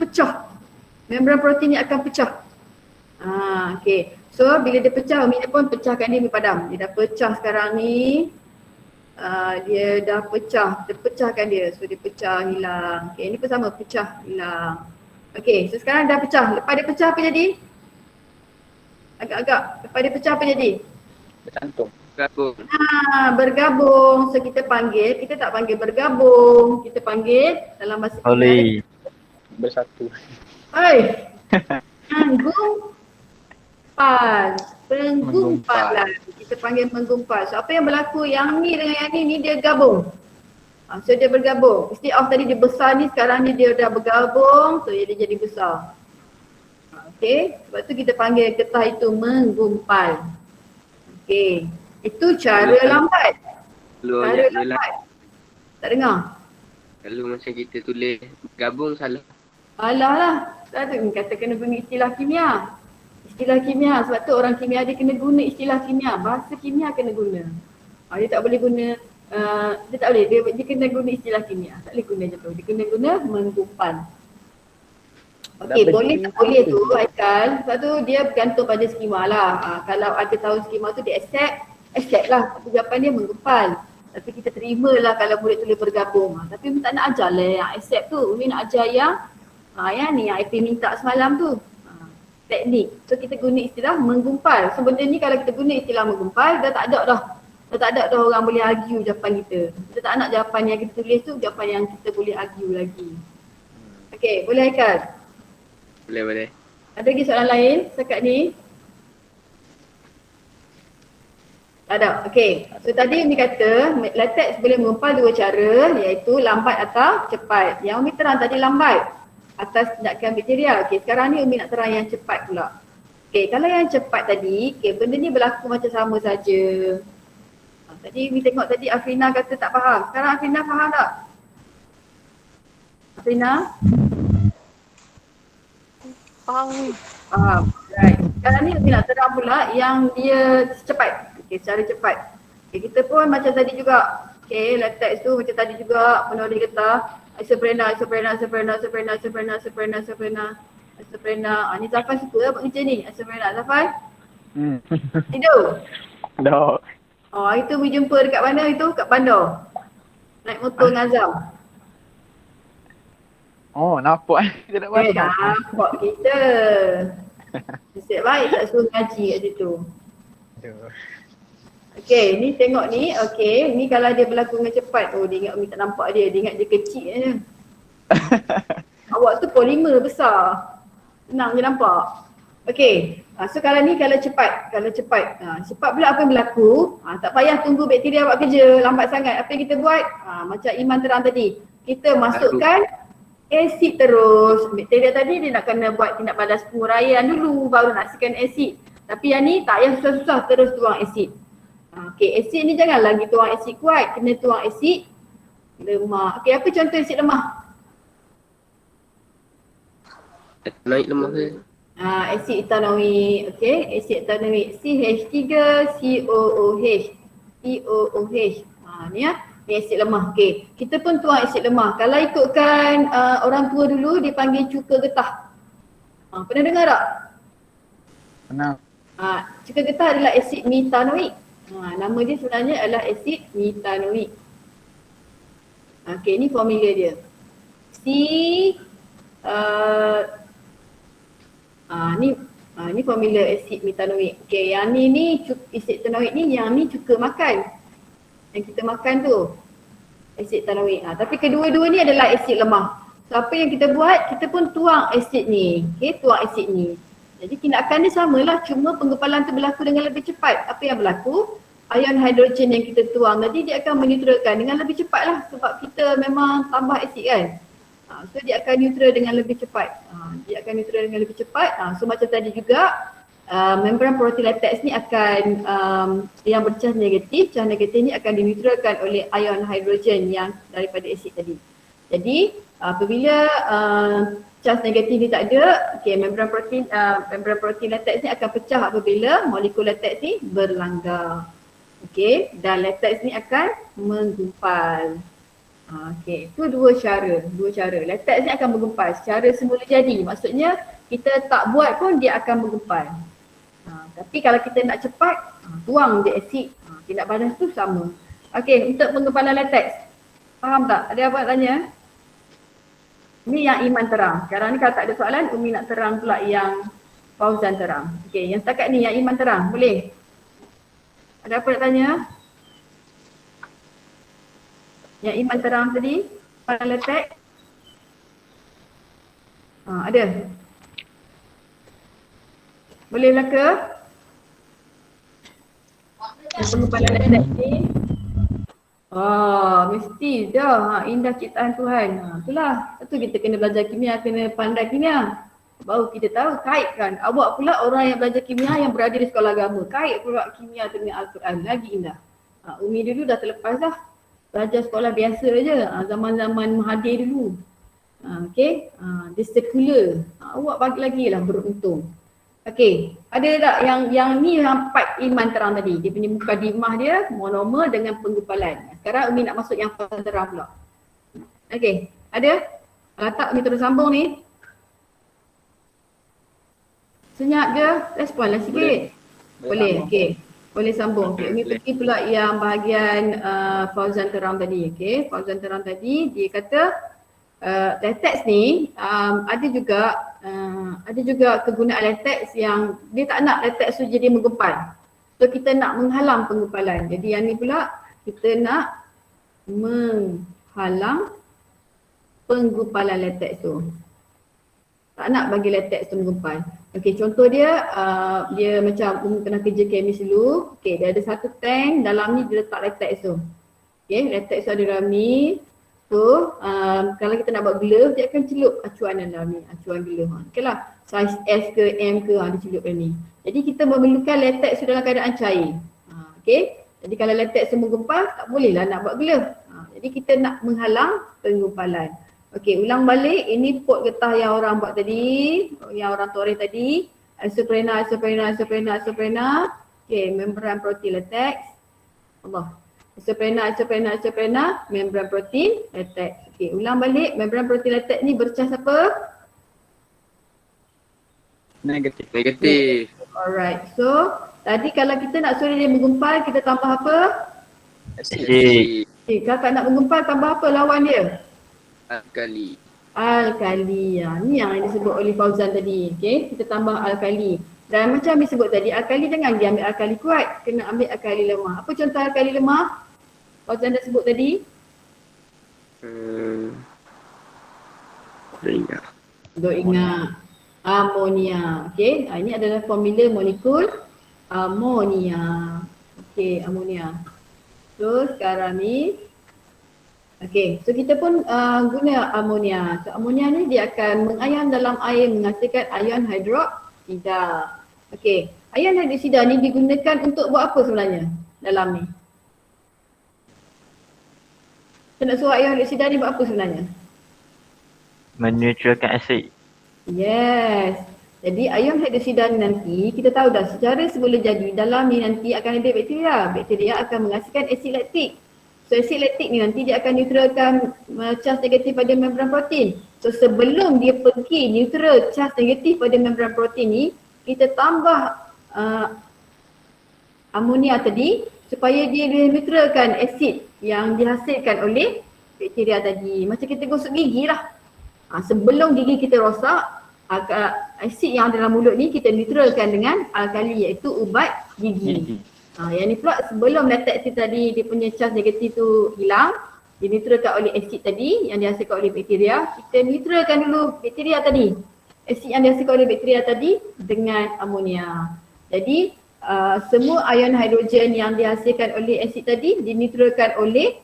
Pecah. Membran protein ni akan pecah. Okay. So bila dia pecah, umi dia pun pecahkan dia padam. Dia dah pecah sekarang ni. Dia dah pecah, terpecahkan dia. So dia pecah, hilang. Okay, ni pun sama, pecah, hilang. Okay, so sekarang dah pecah. Lepas dia pecah apa jadi? Agak-agak. Lepas dia pecah apa jadi? Bercantum. Bergabung. Bergabung. So kita tak panggil bergabung. Kita panggil dalam bahasa Boleh. Bersatu. Oi. Penggumpalan. Kita panggil menggumpal. So apa yang berlaku yang ni dengan yang ni dia gabung. So dia bergabung. Instead of tadi dia besar ni, sekarang ni dia dah bergabung. So dia jadi besar. Okay. Sebab tu kita panggil getah itu menggumpal. Okay. Itu cara lambat. Cara lambat. Tak dengar? Kalau macam kita tulis gabung salah. Alah lah. Tak tu kata kena guna istilah kimia. Istilah kimia. Sebab tu orang kimia dia kena guna istilah kimia. Bahasa kimia kena guna. Dia tak boleh guna, dia tak boleh. Dia kena guna istilah kimia. Tak boleh guna je tu. Dia kena guna menggumpal. Okey, boleh tak boleh tu Haikal. Sebab tu dia bergantung pada skema lah. Kalau ada tahu skema tu dia accept lah. Tapi jawapan dia menggumpal. Tapi kita terima lah kalau murid tulis bergabung. Tapi Umi tak nak ajar lah yang accept tu. Umi nak ajar yang ni yang IP minta semalam tu. Teknik. So kita guna istilah menggumpal. So benda ni kalau kita guna istilah menggumpal dah tak ada dah orang boleh argue jawapan kita. Kita tak nak jawapan yang kita tulis tu jawapan yang kita boleh argue lagi. Okey, boleh Haikal? Boleh. Ada lagi soalan lain setakat ni? Tak ada. Okey. So tadi Umi kata latex boleh menggumpal dua cara iaitu lambat atau cepat. Yang Umi terang tadi lambat atas tindakan bakteria. Okey, sekarang ni Umi nak terang yang cepat pula. Okey, kalau yang cepat tadi, benda ni berlaku macam sama saja. Tadi Umi tengok tadi Afrina kata tak faham. Sekarang Afrina faham tak? Afrina? Faham. Right. Sekarang ni Umi nak terang pula yang dia cepat. Okey, secara cepat. Okey, kita pun macam tadi juga. Okey, latex tu macam tadi juga penuh dengan getah. Isoprena. Ni Zafan suka lah buat kerja ni. Isoprena. Zafan? Tidur? Dah. Itu we jumpa dekat mana itu? Kat bandar. Naik motor dengan Azam. Nampak kita nak pasang. Nampak kita. Nasib baik tak suruh ngaji kat situ. Okey, ni tengok ni. Okey, ni kalau dia berlaku dengan cepat. Dia ingat Umi tak nampak dia. Dia ingat dia kecil je. Awak tu polimer besar. Senang je nampak. Okey, so kalau ni kalau cepat. Cepat pula apa yang berlaku? Tak payah tunggu bakteria buat kerja lambat sangat. Apa yang kita buat? Macam Iman terang tadi. Kita masukkan asid terus. Bakteria tadi dia nak kena buat tindak balas penguraian dulu baru nak sikan asid. Tapi yang ni tak payah susah-susah terus tuang asid. Okey, asid ni jangan lagi tuang asid kuat, kena tuang asid lemah. Okey, apa contoh asid lemah? Naik lemah ke? Asid etanoik. Okey, asid etanoik CH3COOH. COOH. Ni ya. Ni asid lemah. Okey. Kita pun tuang asid lemah. Kalau ikutkan orang tua dulu dipanggil cuka getah. Pernah dengar tak? Pernah. Cuka getah adalah asid metanoik. Nama dia sebenarnya adalah asid metanoik. Okey, ni formula dia. Ni formula asid metanoik. Okey, yang ni asid etanoik ni, yang ni cuka makan. Yang kita makan tu asid etanoik. Tapi kedua-dua ni adalah asid lemah. So apa yang kita buat, kita pun tuang asid ni. Okey, tuang asid ni. Jadi tindakan dia samalah, cuma penggumpalan tu berlaku dengan lebih cepat. Apa yang berlaku? Ion hidrogen yang kita tuang tadi dia akan menetralkan dengan lebih cepat lah, sebab kita memang tambah asid kan. So dia akan neutral dengan lebih cepat. So macam tadi juga membran protein latex ni akan yang bercas negatif ni akan dineutralkan oleh ion hidrogen yang daripada asid tadi. Jadi apabila charge negatif ni tak ada, okey, membran protein latex ni akan pecah apabila molekul latex ni berlanggar. Okey, dan latex ni akan menggumpal. Okey, itu dua cara. Latex ni akan menggumpal secara semula jadi. Maksudnya kita tak buat pun dia akan menggumpal. Tapi kalau kita nak cepat, tuang je asid. Tindak balas tu sama. Okey, untuk penggumpalan latex. Faham tak? Ada apa nak tanya? Ni yang Iman terang. Sekarang ni kalau tak ada soalan, Umi nak terang pula yang Fauzan terang. Okey, yang setakat ni yang Iman terang. Boleh? Ada apa nak tanya? Yang Iman terang tadi, penggumpalan latex. Ada? Boleh lah ke? Penggumpalan latex ni. Mesti dah. Indah ciptaan Tuhan. Itulah. Lepas tu kita kena belajar kimia, kena pandai kimia. Baru kita tahu, kaitkan. Awak pula orang yang belajar kimia yang berada di sekolah agama. Kait pula kimia dengan Al-Quran. Lagi indah. Umi dulu dah terlepas dah. Belajar sekolah biasa je. Zaman-zaman Mahathir dulu. Okey. Dia sekular. Awak bagi lagi lah beruntung. Okey. Ada tak yang ni yang part Iman terang tadi. Dia punya mukadimah dia monomer dengan penggumpalan. Sekarang Umi nak masuk yang terang pula. Okey. Ada? Kalau tak Umi terus sambung ni. Senyap je, respon lah sikit. Boleh, okey. Boleh sambung. Okay. Umi pergi pula yang bahagian Fauzan terang tadi. Okey, Fauzan terang tadi dia kata latex ni ada juga kegunaan latex yang dia tak nak latex tu jadi menggempal. So kita nak menghalang penggumpalan. Jadi yang ni pula kita nak menghalang penggumpalan latex tu. Tak nak bagi latex tu menggumpal. Okey, contoh dia dia macam pernah kerja kemis dulu. Okey, dia ada satu tank, dalam ni dia letak latex tu. Okey, latex tu ada dalam ni. So, kalau kita nak buat glove, dia akan celup acuan dalam ni, acuan glove. Okeylah, size S ke M ke dia celup dalam ni. Jadi kita memerlukan latex tu dalam keadaan cair. Okey, jadi kalau latex tu menggempal, tak bolehlah nak buat glove. Jadi kita nak menghalang penggumpalan. Okey, ulang balik. Ini pot getah yang orang buat tadi, yang orang toreh tadi. Isoprena. Okey, membran protein latex. Isoprena, membran protein latex. Okey, ulang balik. Membran protein latex ni bercas apa? Negatif. Alright, so tadi kalau kita nak suruh dia menggumpal, kita tambah apa? Asid. Okey, kalau tak nak menggumpal, tambah apa lawan dia? Alkali. Ni yang disebut oleh Fauzan tadi. Okey, kita tambah alkali. Dan macam disebut tadi, alkali jangan dia ambil alkali kuat, kena ambil alkali lemah. Apa contoh alkali lemah? Fauzan dah sebut tadi. Duk ingat. Amonia. Okey, ini adalah formula molekul amonia. Okey, amonia. So sekarang ni okey, so kita pun guna amonia. So amonia ni dia akan mengayan dalam air menghasilkan ion hidroksida. Okey, ion hidroksida ni digunakan untuk buat apa sebenarnya dalam ni? Saya nak suruh ion hidroksida ni buat apa sebenarnya? Menetralkan asid. Yes. Jadi ion hidroksida ni nanti kita tahu dah secara semula jadi dalam ni nanti akan ada bakteria. Bakteria akan menghasilkan asid laktik. So asid laktik ni nanti dia akan neutralkan charge negatif pada membran protein. So sebelum dia pergi neutral charge negatif pada membran protein ni, kita tambah amonia tadi supaya dia boleh neutralkan asid yang dihasilkan oleh bakteria tadi. Macam kita gosok gigi lah. Sebelum gigi kita rosak, asid yang dalam mulut ni kita neutralkan dengan alkali iaitu ubat gigi. Yang ni pula sebelum latex tadi dia punya charge negatif tu hilang, dia neutralkan oleh asid tadi yang dihasilkan oleh bakteria. Kita neutralkan dulu bakteria tadi. Asid yang dihasilkan oleh bakteria tadi dengan amonia. Jadi semua ion hidrogen yang dihasilkan oleh asid tadi dineutralkan oleh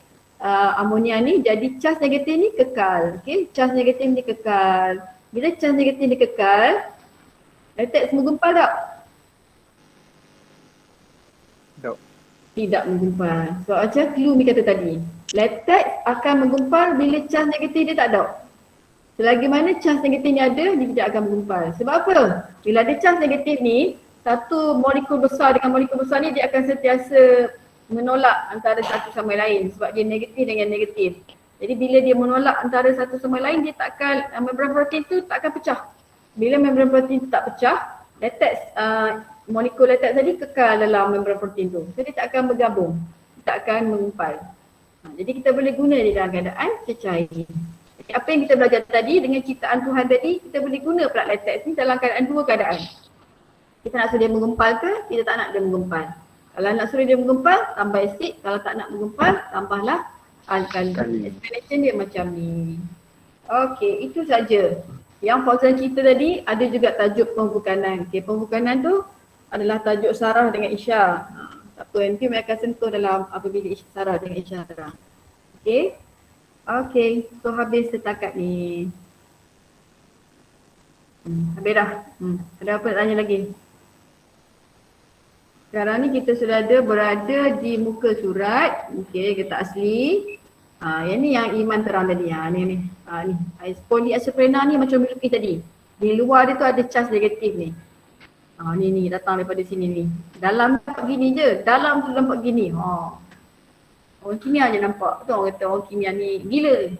amonia ni, jadi charge negatif ni kekal. Okey, charge negatif ni kekal. Bila charge negatif ni kekal, latex menggumpal tak? Tak. Tidak menggumpal. So macam clue ni kata tadi, latex akan menggumpal bila charge negatif dia tak ada. Selagi mana charge negatif ni ada, dia tidak akan menggumpal. Sebab apa? Bila ada charge negatif ni, satu molekul besar dengan molekul besar ni dia akan sentiasa menolak antara satu sama lain sebab dia negatif dengan negatif. Jadi bila dia menolak antara satu sama lain, dia takkan, membran protein tu takkan pecah. Bila membran protein tu tak pecah, latex, molekul latex tadi kekal dalam membran protein tu. So dia tak akan bergabung, tak akan mengumpal. Jadi kita boleh guna dia dalam keadaan cecair. Jadi apa yang kita belajar tadi dengan ciptaan Tuhan tadi, kita boleh guna pula latex ni dalam keadaan dua keadaan. Kita nak suruh dia mengumpal ke, kita tak nak dia mengumpal. Kalau nak suruh dia mengumpal, tambah asid. Kalau tak nak mengumpal, tambahlah alkali. Explanation dia macam ni. Okey, itu saja. Yang Fauzan cerita tadi ada juga tajuk pembukanan. Okey, pembukanan tu adalah tajuk Sarah dengan Isya. Tak apa, nanti mereka sentuh dalam apabila Sarah dengan Isya. Okey. Okey, so habis setakat ni. Habis dah. Ada apa nak tanya lagi? Sekarang ni kita sudah berada di muka surat. Okey, kita asli. Yang ni yang iman terang tadi. Ni. Polyisoprena ni macam melukis tadi. Di luar dia tu ada charge negatif ni. Ni datang daripada sini ni. Dalam nampak gini je. Dalam tu nampak gini. Orang kimia je nampak. Tu orang kata orang kimia ni gila.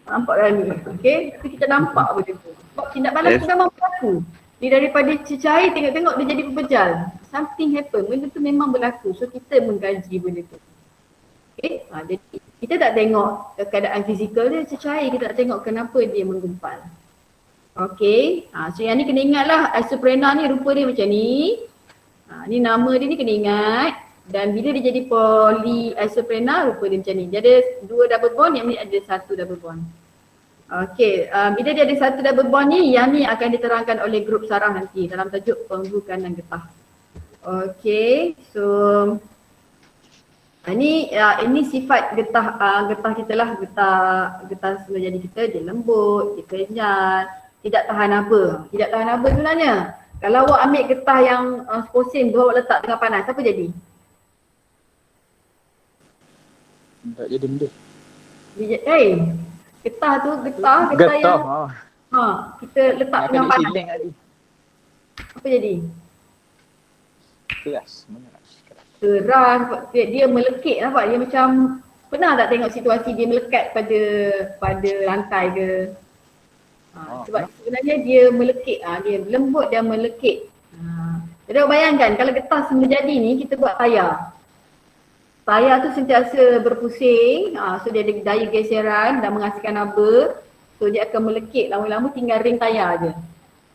Nampak dah ni. Okey, tapi kita nampak benda tu. Sebab tindak balas tu memang berlaku. Dia daripada cecair tengok-tengok dia jadi pepejal. Something happen. Benda tu memang berlaku. So kita mengkaji benda tu. Okay. Jadi kita tak tengok keadaan fizikal dia cecair. Kita tak tengok kenapa dia menggumpal. Okay. So yang ni kena ingatlah. Isoprena ni rupa dia macam ni. Ni nama dia ni kena ingat. Dan bila dia jadi polyisoprena rupa dia macam ni. Dia ada 2 double bond, yang ni ada 1 double bond. Okey, bila dia ada 1 double bond ni, yang ni akan diterangkan oleh grup Sarah nanti dalam tajuk pembukanan getah. Okey, so ini sifat getah kita lah. Getah semula jadi kita, dia lembut, dia kenyal, tidak tahan haba. Tidak tahan haba sebenarnya. Kalau awak ambil getah yang sposin, awak letak tengah panas, apa jadi? Tak jadi benda. Getah yang kita letak tengah panas. Apa jadi? Keras. Keras, dia melekit nampak. Dia macam, pernah tak tengok situasi dia melekat pada lantai ke? Sebab sebenarnya dia melekit, dia lembut dan melekit. Jadi awak bayangkan kalau getah semula jadi ni kita buat tayar. Tayar tu sentiasa berpusing, so dia ada daya geseran dan menghasilkan haba. So dia akan melekit, lama-lama tinggal ring tayar je.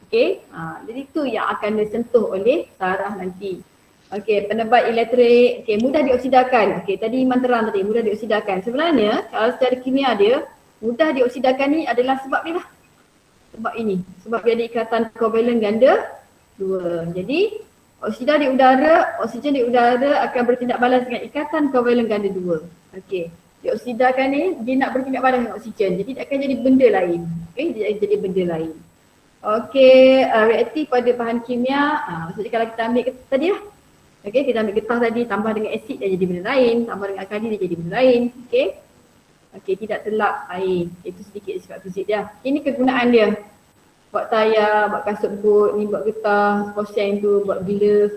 Okay, jadi tu yang akan disentuh oleh Sarah nanti. Okay, penebat elektrik, okay, mudah dioksidakan. Okay, tadi iman terang tadi, mudah dioksidakan. Sebenarnya kalau secara kimia dia, mudah dioksidakan ni adalah sebab ni lah. Sebab ini, sebab dia ada ikatan kovalen ganda 2. Jadi oksigen di udara akan bertindak balas dengan ikatan kovalen ganda 2. Okey. Dioksidakan ni dia nak bertindak balas dengan oksigen. Jadi dia akan jadi benda lain. Okey, dia akan jadi benda lain. Okey, reaktif pada bahan kimia. Maksudnya kalau kita ambil tadi lah. Okey, kita ambil getah tadi tambah dengan asid dia jadi benda lain, tambah dengan alkali dia jadi benda lain. Okey. Okey, tidak telap air. Itu sedikit sifat fizik dia. Ini kegunaan dia. buat tayar, buat kasut boot, ni buat getah, koseng tu buat bila,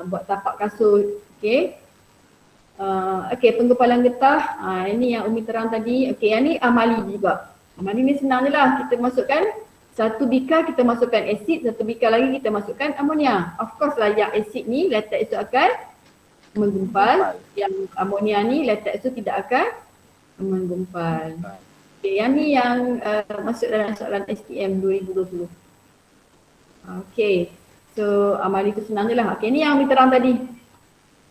buat tapak kasut. Okey. Okey, penggumpalan getah. Ini yang Umi terang tadi. Okey, yang ni amali juga. Amali ni senang je lah. Kita masukkan satu bikar, kita masukkan asid, satu bikar lagi kita masukkan amonia. Of course lah yang asid ni latex itu akan menggumpal. Yang amonia ni latex itu tidak akan menggumpal. Okay, yang ni yang masuk dalam soalan SPM 2020. Okay, so amali tu senang je lah. Okay, ni yang Umi terang tadi.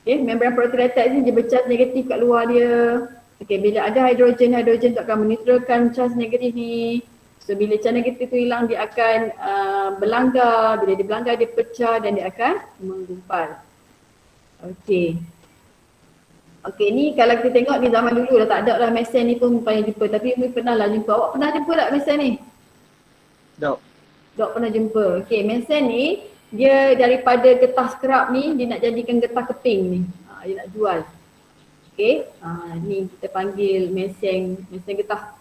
Okay, membran protein latex ni dia bercharge negatif kat luar dia. Okay, bila ada hidrogen tu akan menetralkan charge negatif ni. So bila charge negatif tu hilang dia akan berlanggar. Bila dia berlanggar dia pecah dan dia akan menggumpal. Okay. Okay, ni kalau kita tengok di zaman dulu dah tak ada lah mesin ni pun pernah jumpa. Tapi Umi pernah lah jumpa. Awak pernah jumpa tak mesin ni? Dok. Dok pernah jumpa. Okay, mesin ni dia daripada getah scrub ni dia nak jadikan getah keping ni. Dia nak jual. Okay, ni kita panggil mesin getah.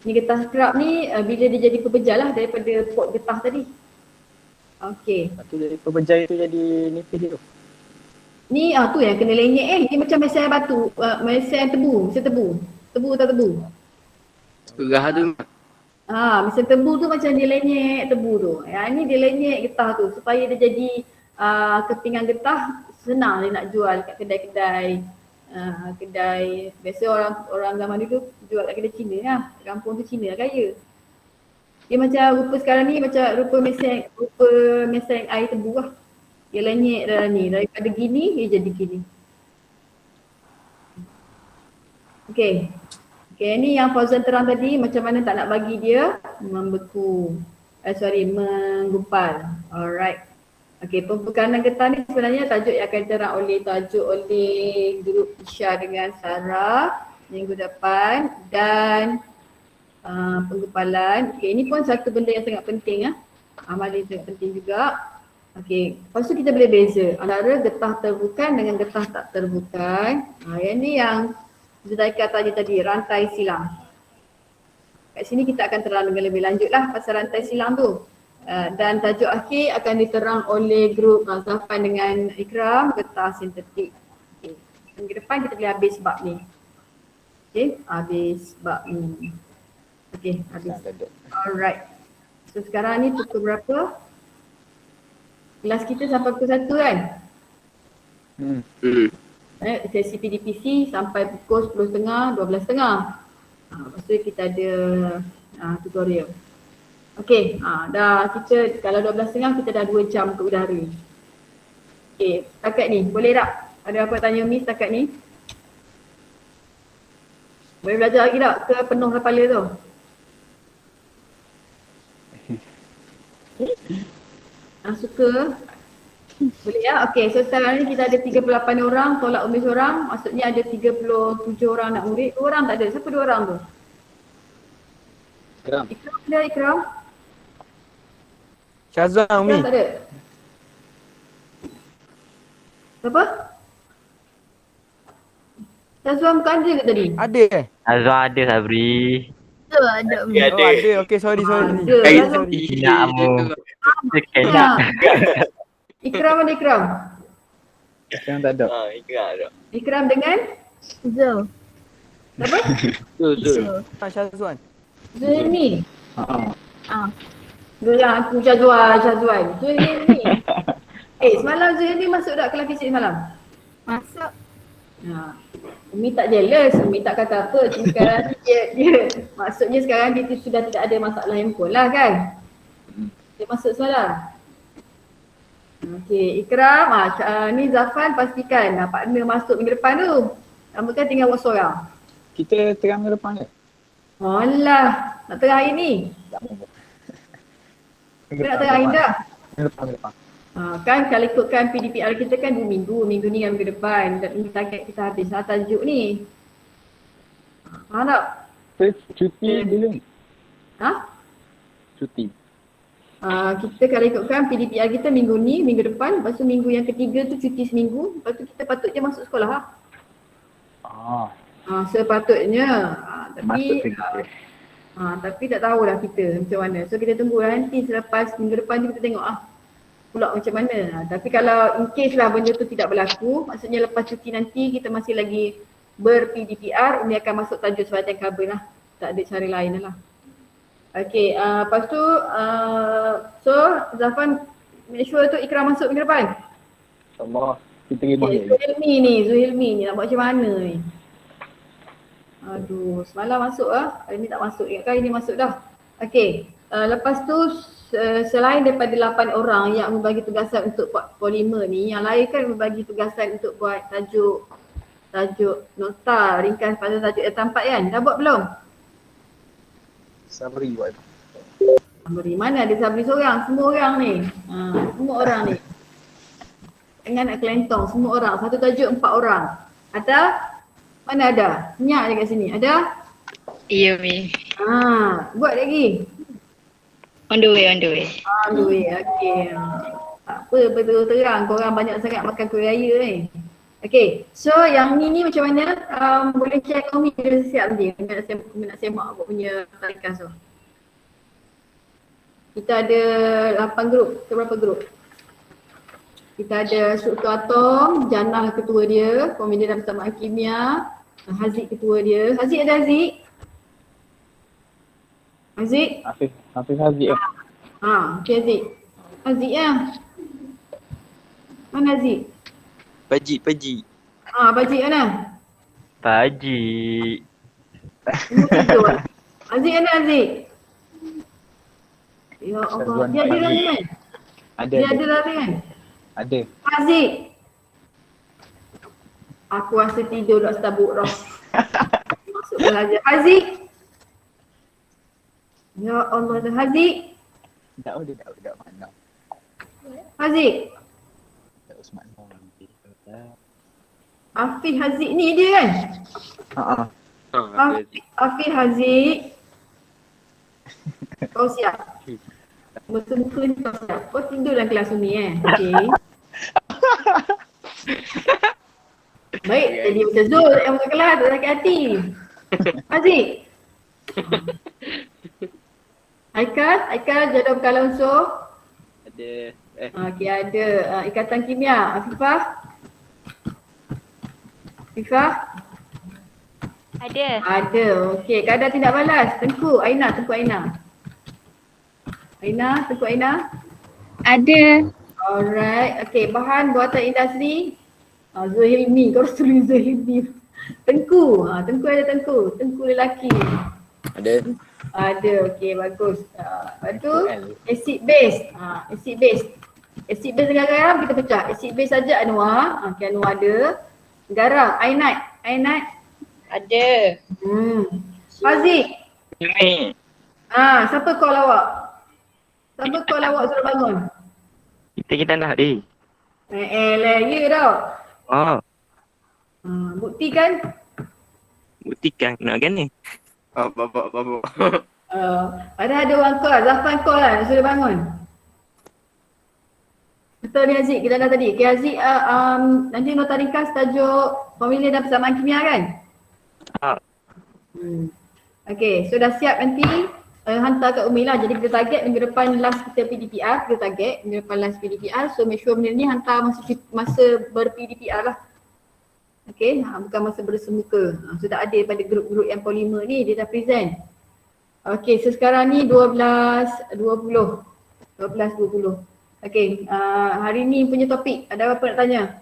Ni getah scrub ni bila dia jadi pebejal lah daripada pot getah tadi. Okay. Lepas tu jadi pebejai tu jadi nipis dia tu. Ni tu yang kena lenyek ni macam mesin batu, mesin tebu, mesin tebu. Tebu tak tebu? Gerah tu. Mesin tebu tu macam dia lenyek tebu tu. Yang ni dia lenyek getah tu supaya dia jadi kepingan getah senang dia nak jual kat kedai-kedai. Kedai biasa orang zaman dulu jual kat kedai Cina lah. Kampung tu Cina kaya. Dia macam rupa sekarang ni macam rupa mesin air tebu lah. Dia lenyek dalam ni. Daripada gini dia jadi gini. Okay. Okay, ni yang Fauzan terang tadi macam mana tak nak bagi dia membeku. Menggumpal. Alright. Okay, pembekalan getah ni sebenarnya tajuk yang akan diterang oleh grup Isya dengan Sarah minggu depan dan penggumpalan. Okay, ini pun satu benda yang sangat penting Amalan yang penting juga. Okay, lepas tu kita boleh beza antara getah terbukan dengan getah tak terbukan. Yang ni yang Zudaika tadi rantai silang. Kat sini kita akan terang dengan lebih lanjut lah pasal rantai silang tu. Dan tajuk akhir akan diterang oleh grup Zafan dengan Ikram, getah sintetik. Okay. Minggu depan kita boleh habis bab ni. Okay, habis bab ni. Okay, habis. Alright. So sekarang ni pukul berapa? Kelas kita sampai pukul 1 kan? Sesi PDPC sampai pukul 10.30, 12.30. Lepas tu kita ada tutorial. Okay, dah kita kalau 12.30 kita dah 2 jam ke udara. Okay, setakat ni boleh tak? Ada apa tanya Miss setakat ni? Boleh belajar lagi tak? Ke penuh kepala tu? Suka? Boleh ya? Okay, so sekarang ni kita ada 38 orang, tolak Umi seorang. Maksudnya ada 37 orang nak murid. 2 orang tak ada. Siapa 2 orang tu? Ikram. Ikram ada Ikram? Syazwan Umi. Ikram tak ada? Siapa? Syazwan bukan ada ke tadi? Ada eh? Azwan ada Sabri. Ada. Oh ada. Okey sorry. Ada. Nak mu. Ya. Ikram ada Ikram? Ikram tak ada. Ikram dengan? Zul. Siapa? Zul. Syazwan. Zul ni? Dulu lah aku Syazwan. Zul ni. Semalam Zul ni masuk tak kelas fisik semalam? Masuk. Umi tak jealous, Umi tak kata apa. Cuma sekarang ni dia maksudnya sekarang dia sudah tidak ada masalah handphone lah kan? Dia masuk semalam. Okey, Ikram, ni Zafan pastikan partner masuk minggu depan tu. Kamu kan tinggal buat seorang. Kita terang ke depan ke? Alah, nak terang hari ni? Kita nak terang hari dah? Minggu depan. Kan kalau ikutkan PDPR kita kan 2 minggu, minggu ni dengan minggu depan dan ini target kita habis tajuk ni. Faham tak? Cuti bila ni? Cuti. Kita kalau ikutkan PDPR kita minggu ni, minggu depan, lepas tu minggu yang ketiga tu cuti seminggu, lepas tu kita patutnya masuk sekolah lah. Sepatutnya. Tapi Tapi tak tahulah kita macam mana. So kita tunggulah nanti selepas minggu depan tu kita tengok pula macam mana. Tapi kalau in case lah benda tu tidak berlaku, maksudnya lepas cuti nanti kita masih lagi ber-PDPR, Umi akan masuk tajuk sebahagian cover lah. Tak ada cara lain lah. Okay, lepas tu so Zafan make sure tu Ikram masuk minggu depan. InsyaAllah. Kita terima Okay, Zuhilmi ni nak buat macam mana ni? Aduh, semalam masuk hari ni tak masuk. Ingatkan hari ni masuk dah. Okay, lepas tu selain daripada 8 orang yang membagi tugasan untuk buat polimer ni, yang lain kan membagi tugasan untuk buat tajuk nota ringkas pada tajuk yang tampak kan? Dah buat belum? Sabri buat. Sabri, mana ada Sabri seorang? Semua orang ni. Semua orang ni. Dengan nak kelentong, semua orang. Satu tajuk 4 orang. Ada? Mana ada? Senyap je kat sini. Ada? Ya, Mi. Buat lagi. On the way. On the way, okay. Tak apa, betul terang. Korang banyak sangat makan kuih raya ni. Okay, so yang ni macam mana? Boleh share ke Umi bila siap nanti? Umi nak semak apa punya tarikas tu. Kita ada 8 grup. Berapa grup? Kita ada Struktur Atom, Janah ketua dia, Komedi dan Persamaan Kimia, Haziq ketua dia. Haziq ada Haziq? Haziq? Hafiz Haziq Okay Haziq. Haziq ya? Mana Haziq? Paji. Baji mana? Paji. Semua tidur. Haziq mana Haziq? Ya Allah, dia ada lari kan? Dia ada lari kan? Ada. Haziq. Aku rasa tidur dah setabuk roh. Masuk belajar. Haziq. Ya Allah, Haziq. Tak mana. Haziq. Tak Usman. Hafiz Haziq ni dia kan? Hafiz Haziq. Kau siap? Muka-muka ni kau siap? Kau tidur dalam kelas ni Okay. Baik, jadi macam Zul yang muka kelas tak sakit hati. Haziq. Haikal jadual berkala unsur. Ada. Okay, ada Ikatan Kimia. Afifah. Ada. Okey, kadar tindak balas. Tengku Aina. Tengku Aina. Ada. Alright. Okey, bahan buatan industri. Zuhilmi. Kau harus tulis Zuhilmi. Tengku. Tengku ada Tengku. Tengku lelaki. Ada. Okey, bagus. Lepas tu acid base. Acid base dengan garam kita pecah. Acid base saja Anwar. Okey, Anwar ada. Garam, Ainat. Ada. Haziq. Ini. Siapa call awak? Suruh bangun? Kita nak deh. Ya tau. Buktikan. Nak kan ni? Bapak. Ada orang call, Zafan call lah, suruh bangun. Betul ni Haziq, kita dah tadi. Okay Haziq, nanti nota ringkas tajuk Formula dan Persamaan Kimia kan? Okay, so dah siap nanti hantar kat Umi lah. Jadi kita target minggu depan last kita PDPR, so make sure benda ni hantar masa ber-PDPR lah. Okay, bukan masa bersemuka. So dah ada pada grup-grup yang polimer ni, dia dah present. Okay, so sekarang ni 12.20. Okay, hari ni punya topik, ada apa nak tanya?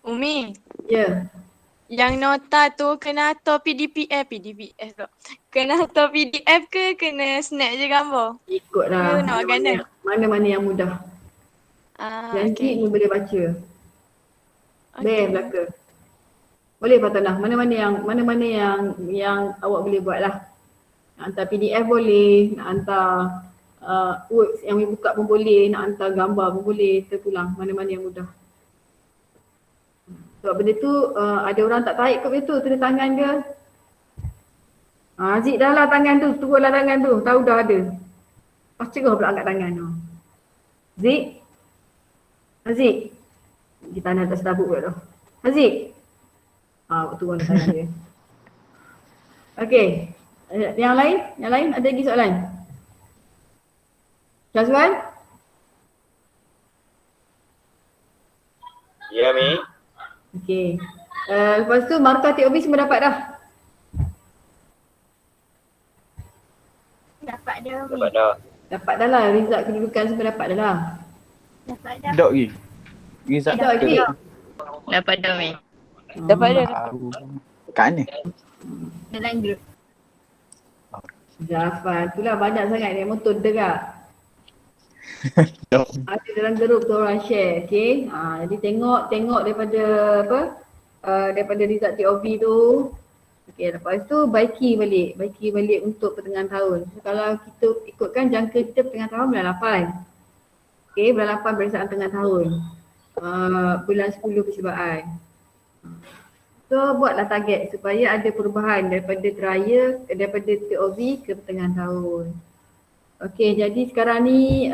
Umi. Ya. Yang nota tu kena hantar PDF tu. Kena hantar PDF ke kena snap je gambar? Ikutlah. Nak gana? Mana-mana yang mudah. Janji ni boleh baca. Bam belaka. Boleh Fatanah, mana-mana yang awak boleh buat lah. Nak hantar PDF boleh, nak hantar words yang boleh buka pun boleh, nak hantar gambar pun boleh, terpulang mana-mana yang mudah. Sebab benda tu ada orang tak tarik kot benda tu, tulis tangan dia. Haziq dah lah tangan tu, turunlah tangan tu, tahu dah ada. Pas cerah pula angkat tangan tu. Haziq. Kita nak atas tabuk pula tu. Haziq. Waktu orang tanya dia. Okey. Yang lain ada lagi soalan? Syazwan? Ya, Mi. Okey. Lepas tu markah TOB semua dapat dah? Dapat dah. Dapat dah. Dapat dah lah. Result kedudukan semua dapat dah lah. Dapat dah. Dok lagi. Result Dok lagi. Dapat dah, Mi. Dapat dah. Kat mana? Dalam grup. Zafan, itulah banyak sangat naik motor derak. Ada dalam grup tu orang share, okey. Jadi tengok daripada apa? Daripada result TOB tu. Okey, lepas tu baiki balik untuk pertengahan tahun. So, kalau kita ikutkan jangka kita pertengahan tahun bulan 8. Okey, bulan 8 barisan tengah tahun. Bulan 10 percubaan. So buatlah target supaya ada perubahan daripada trial, daripada TOB ke pertengahan tahun. Okey, jadi sekarang ni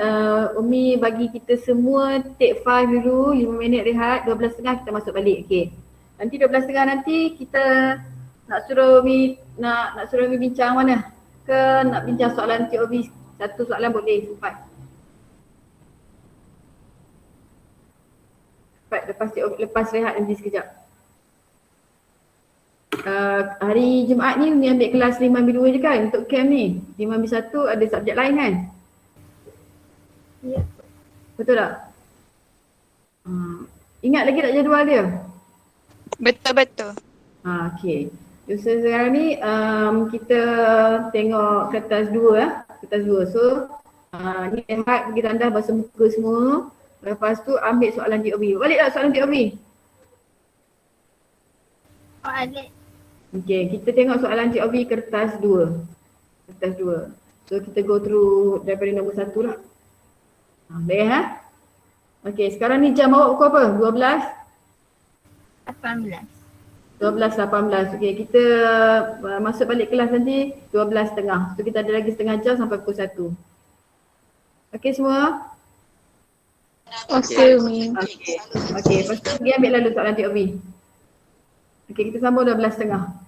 Umi bagi kita semua take 5 dulu, 5 minit rehat, 12.30 kita masuk balik. Okey. Nanti 12.30 nanti kita nak suruh Umi bincang mana? Ke nak bincang soalan TOB? Satu soalan boleh sempat. Lepas rehat nanti sekejap. Hari Jumaat ni Umi ambil kelas 5B2 je kan untuk camp ni. 5B1 ada subjek lain kan? Ya. Betul tak? Ingat lagi tak jadual dia? Betul-betul. Okey. So sekarang ni kita tengok kertas 2 kertas 2. So ni rehat pergi tandas basuh muka semua. Lepas tu ambil soalan TOB. Balik tak soalan TOB? Balik. Okey, kita tengok soalan TOB kertas 2. Kertas 2. So kita go through daripada nombor 1 lah. Baik ha? Okey, sekarang ni jam awak pukul apa? 18. 12.18. Okey, kita masuk balik kelas nanti 12.30. So kita ada lagi setengah jam sampai pukul 1. Okey semua? Okey, Umi. Okey, lepas tu pergi ambil lalu soalan TOB. Okey, kita sambung 12.30.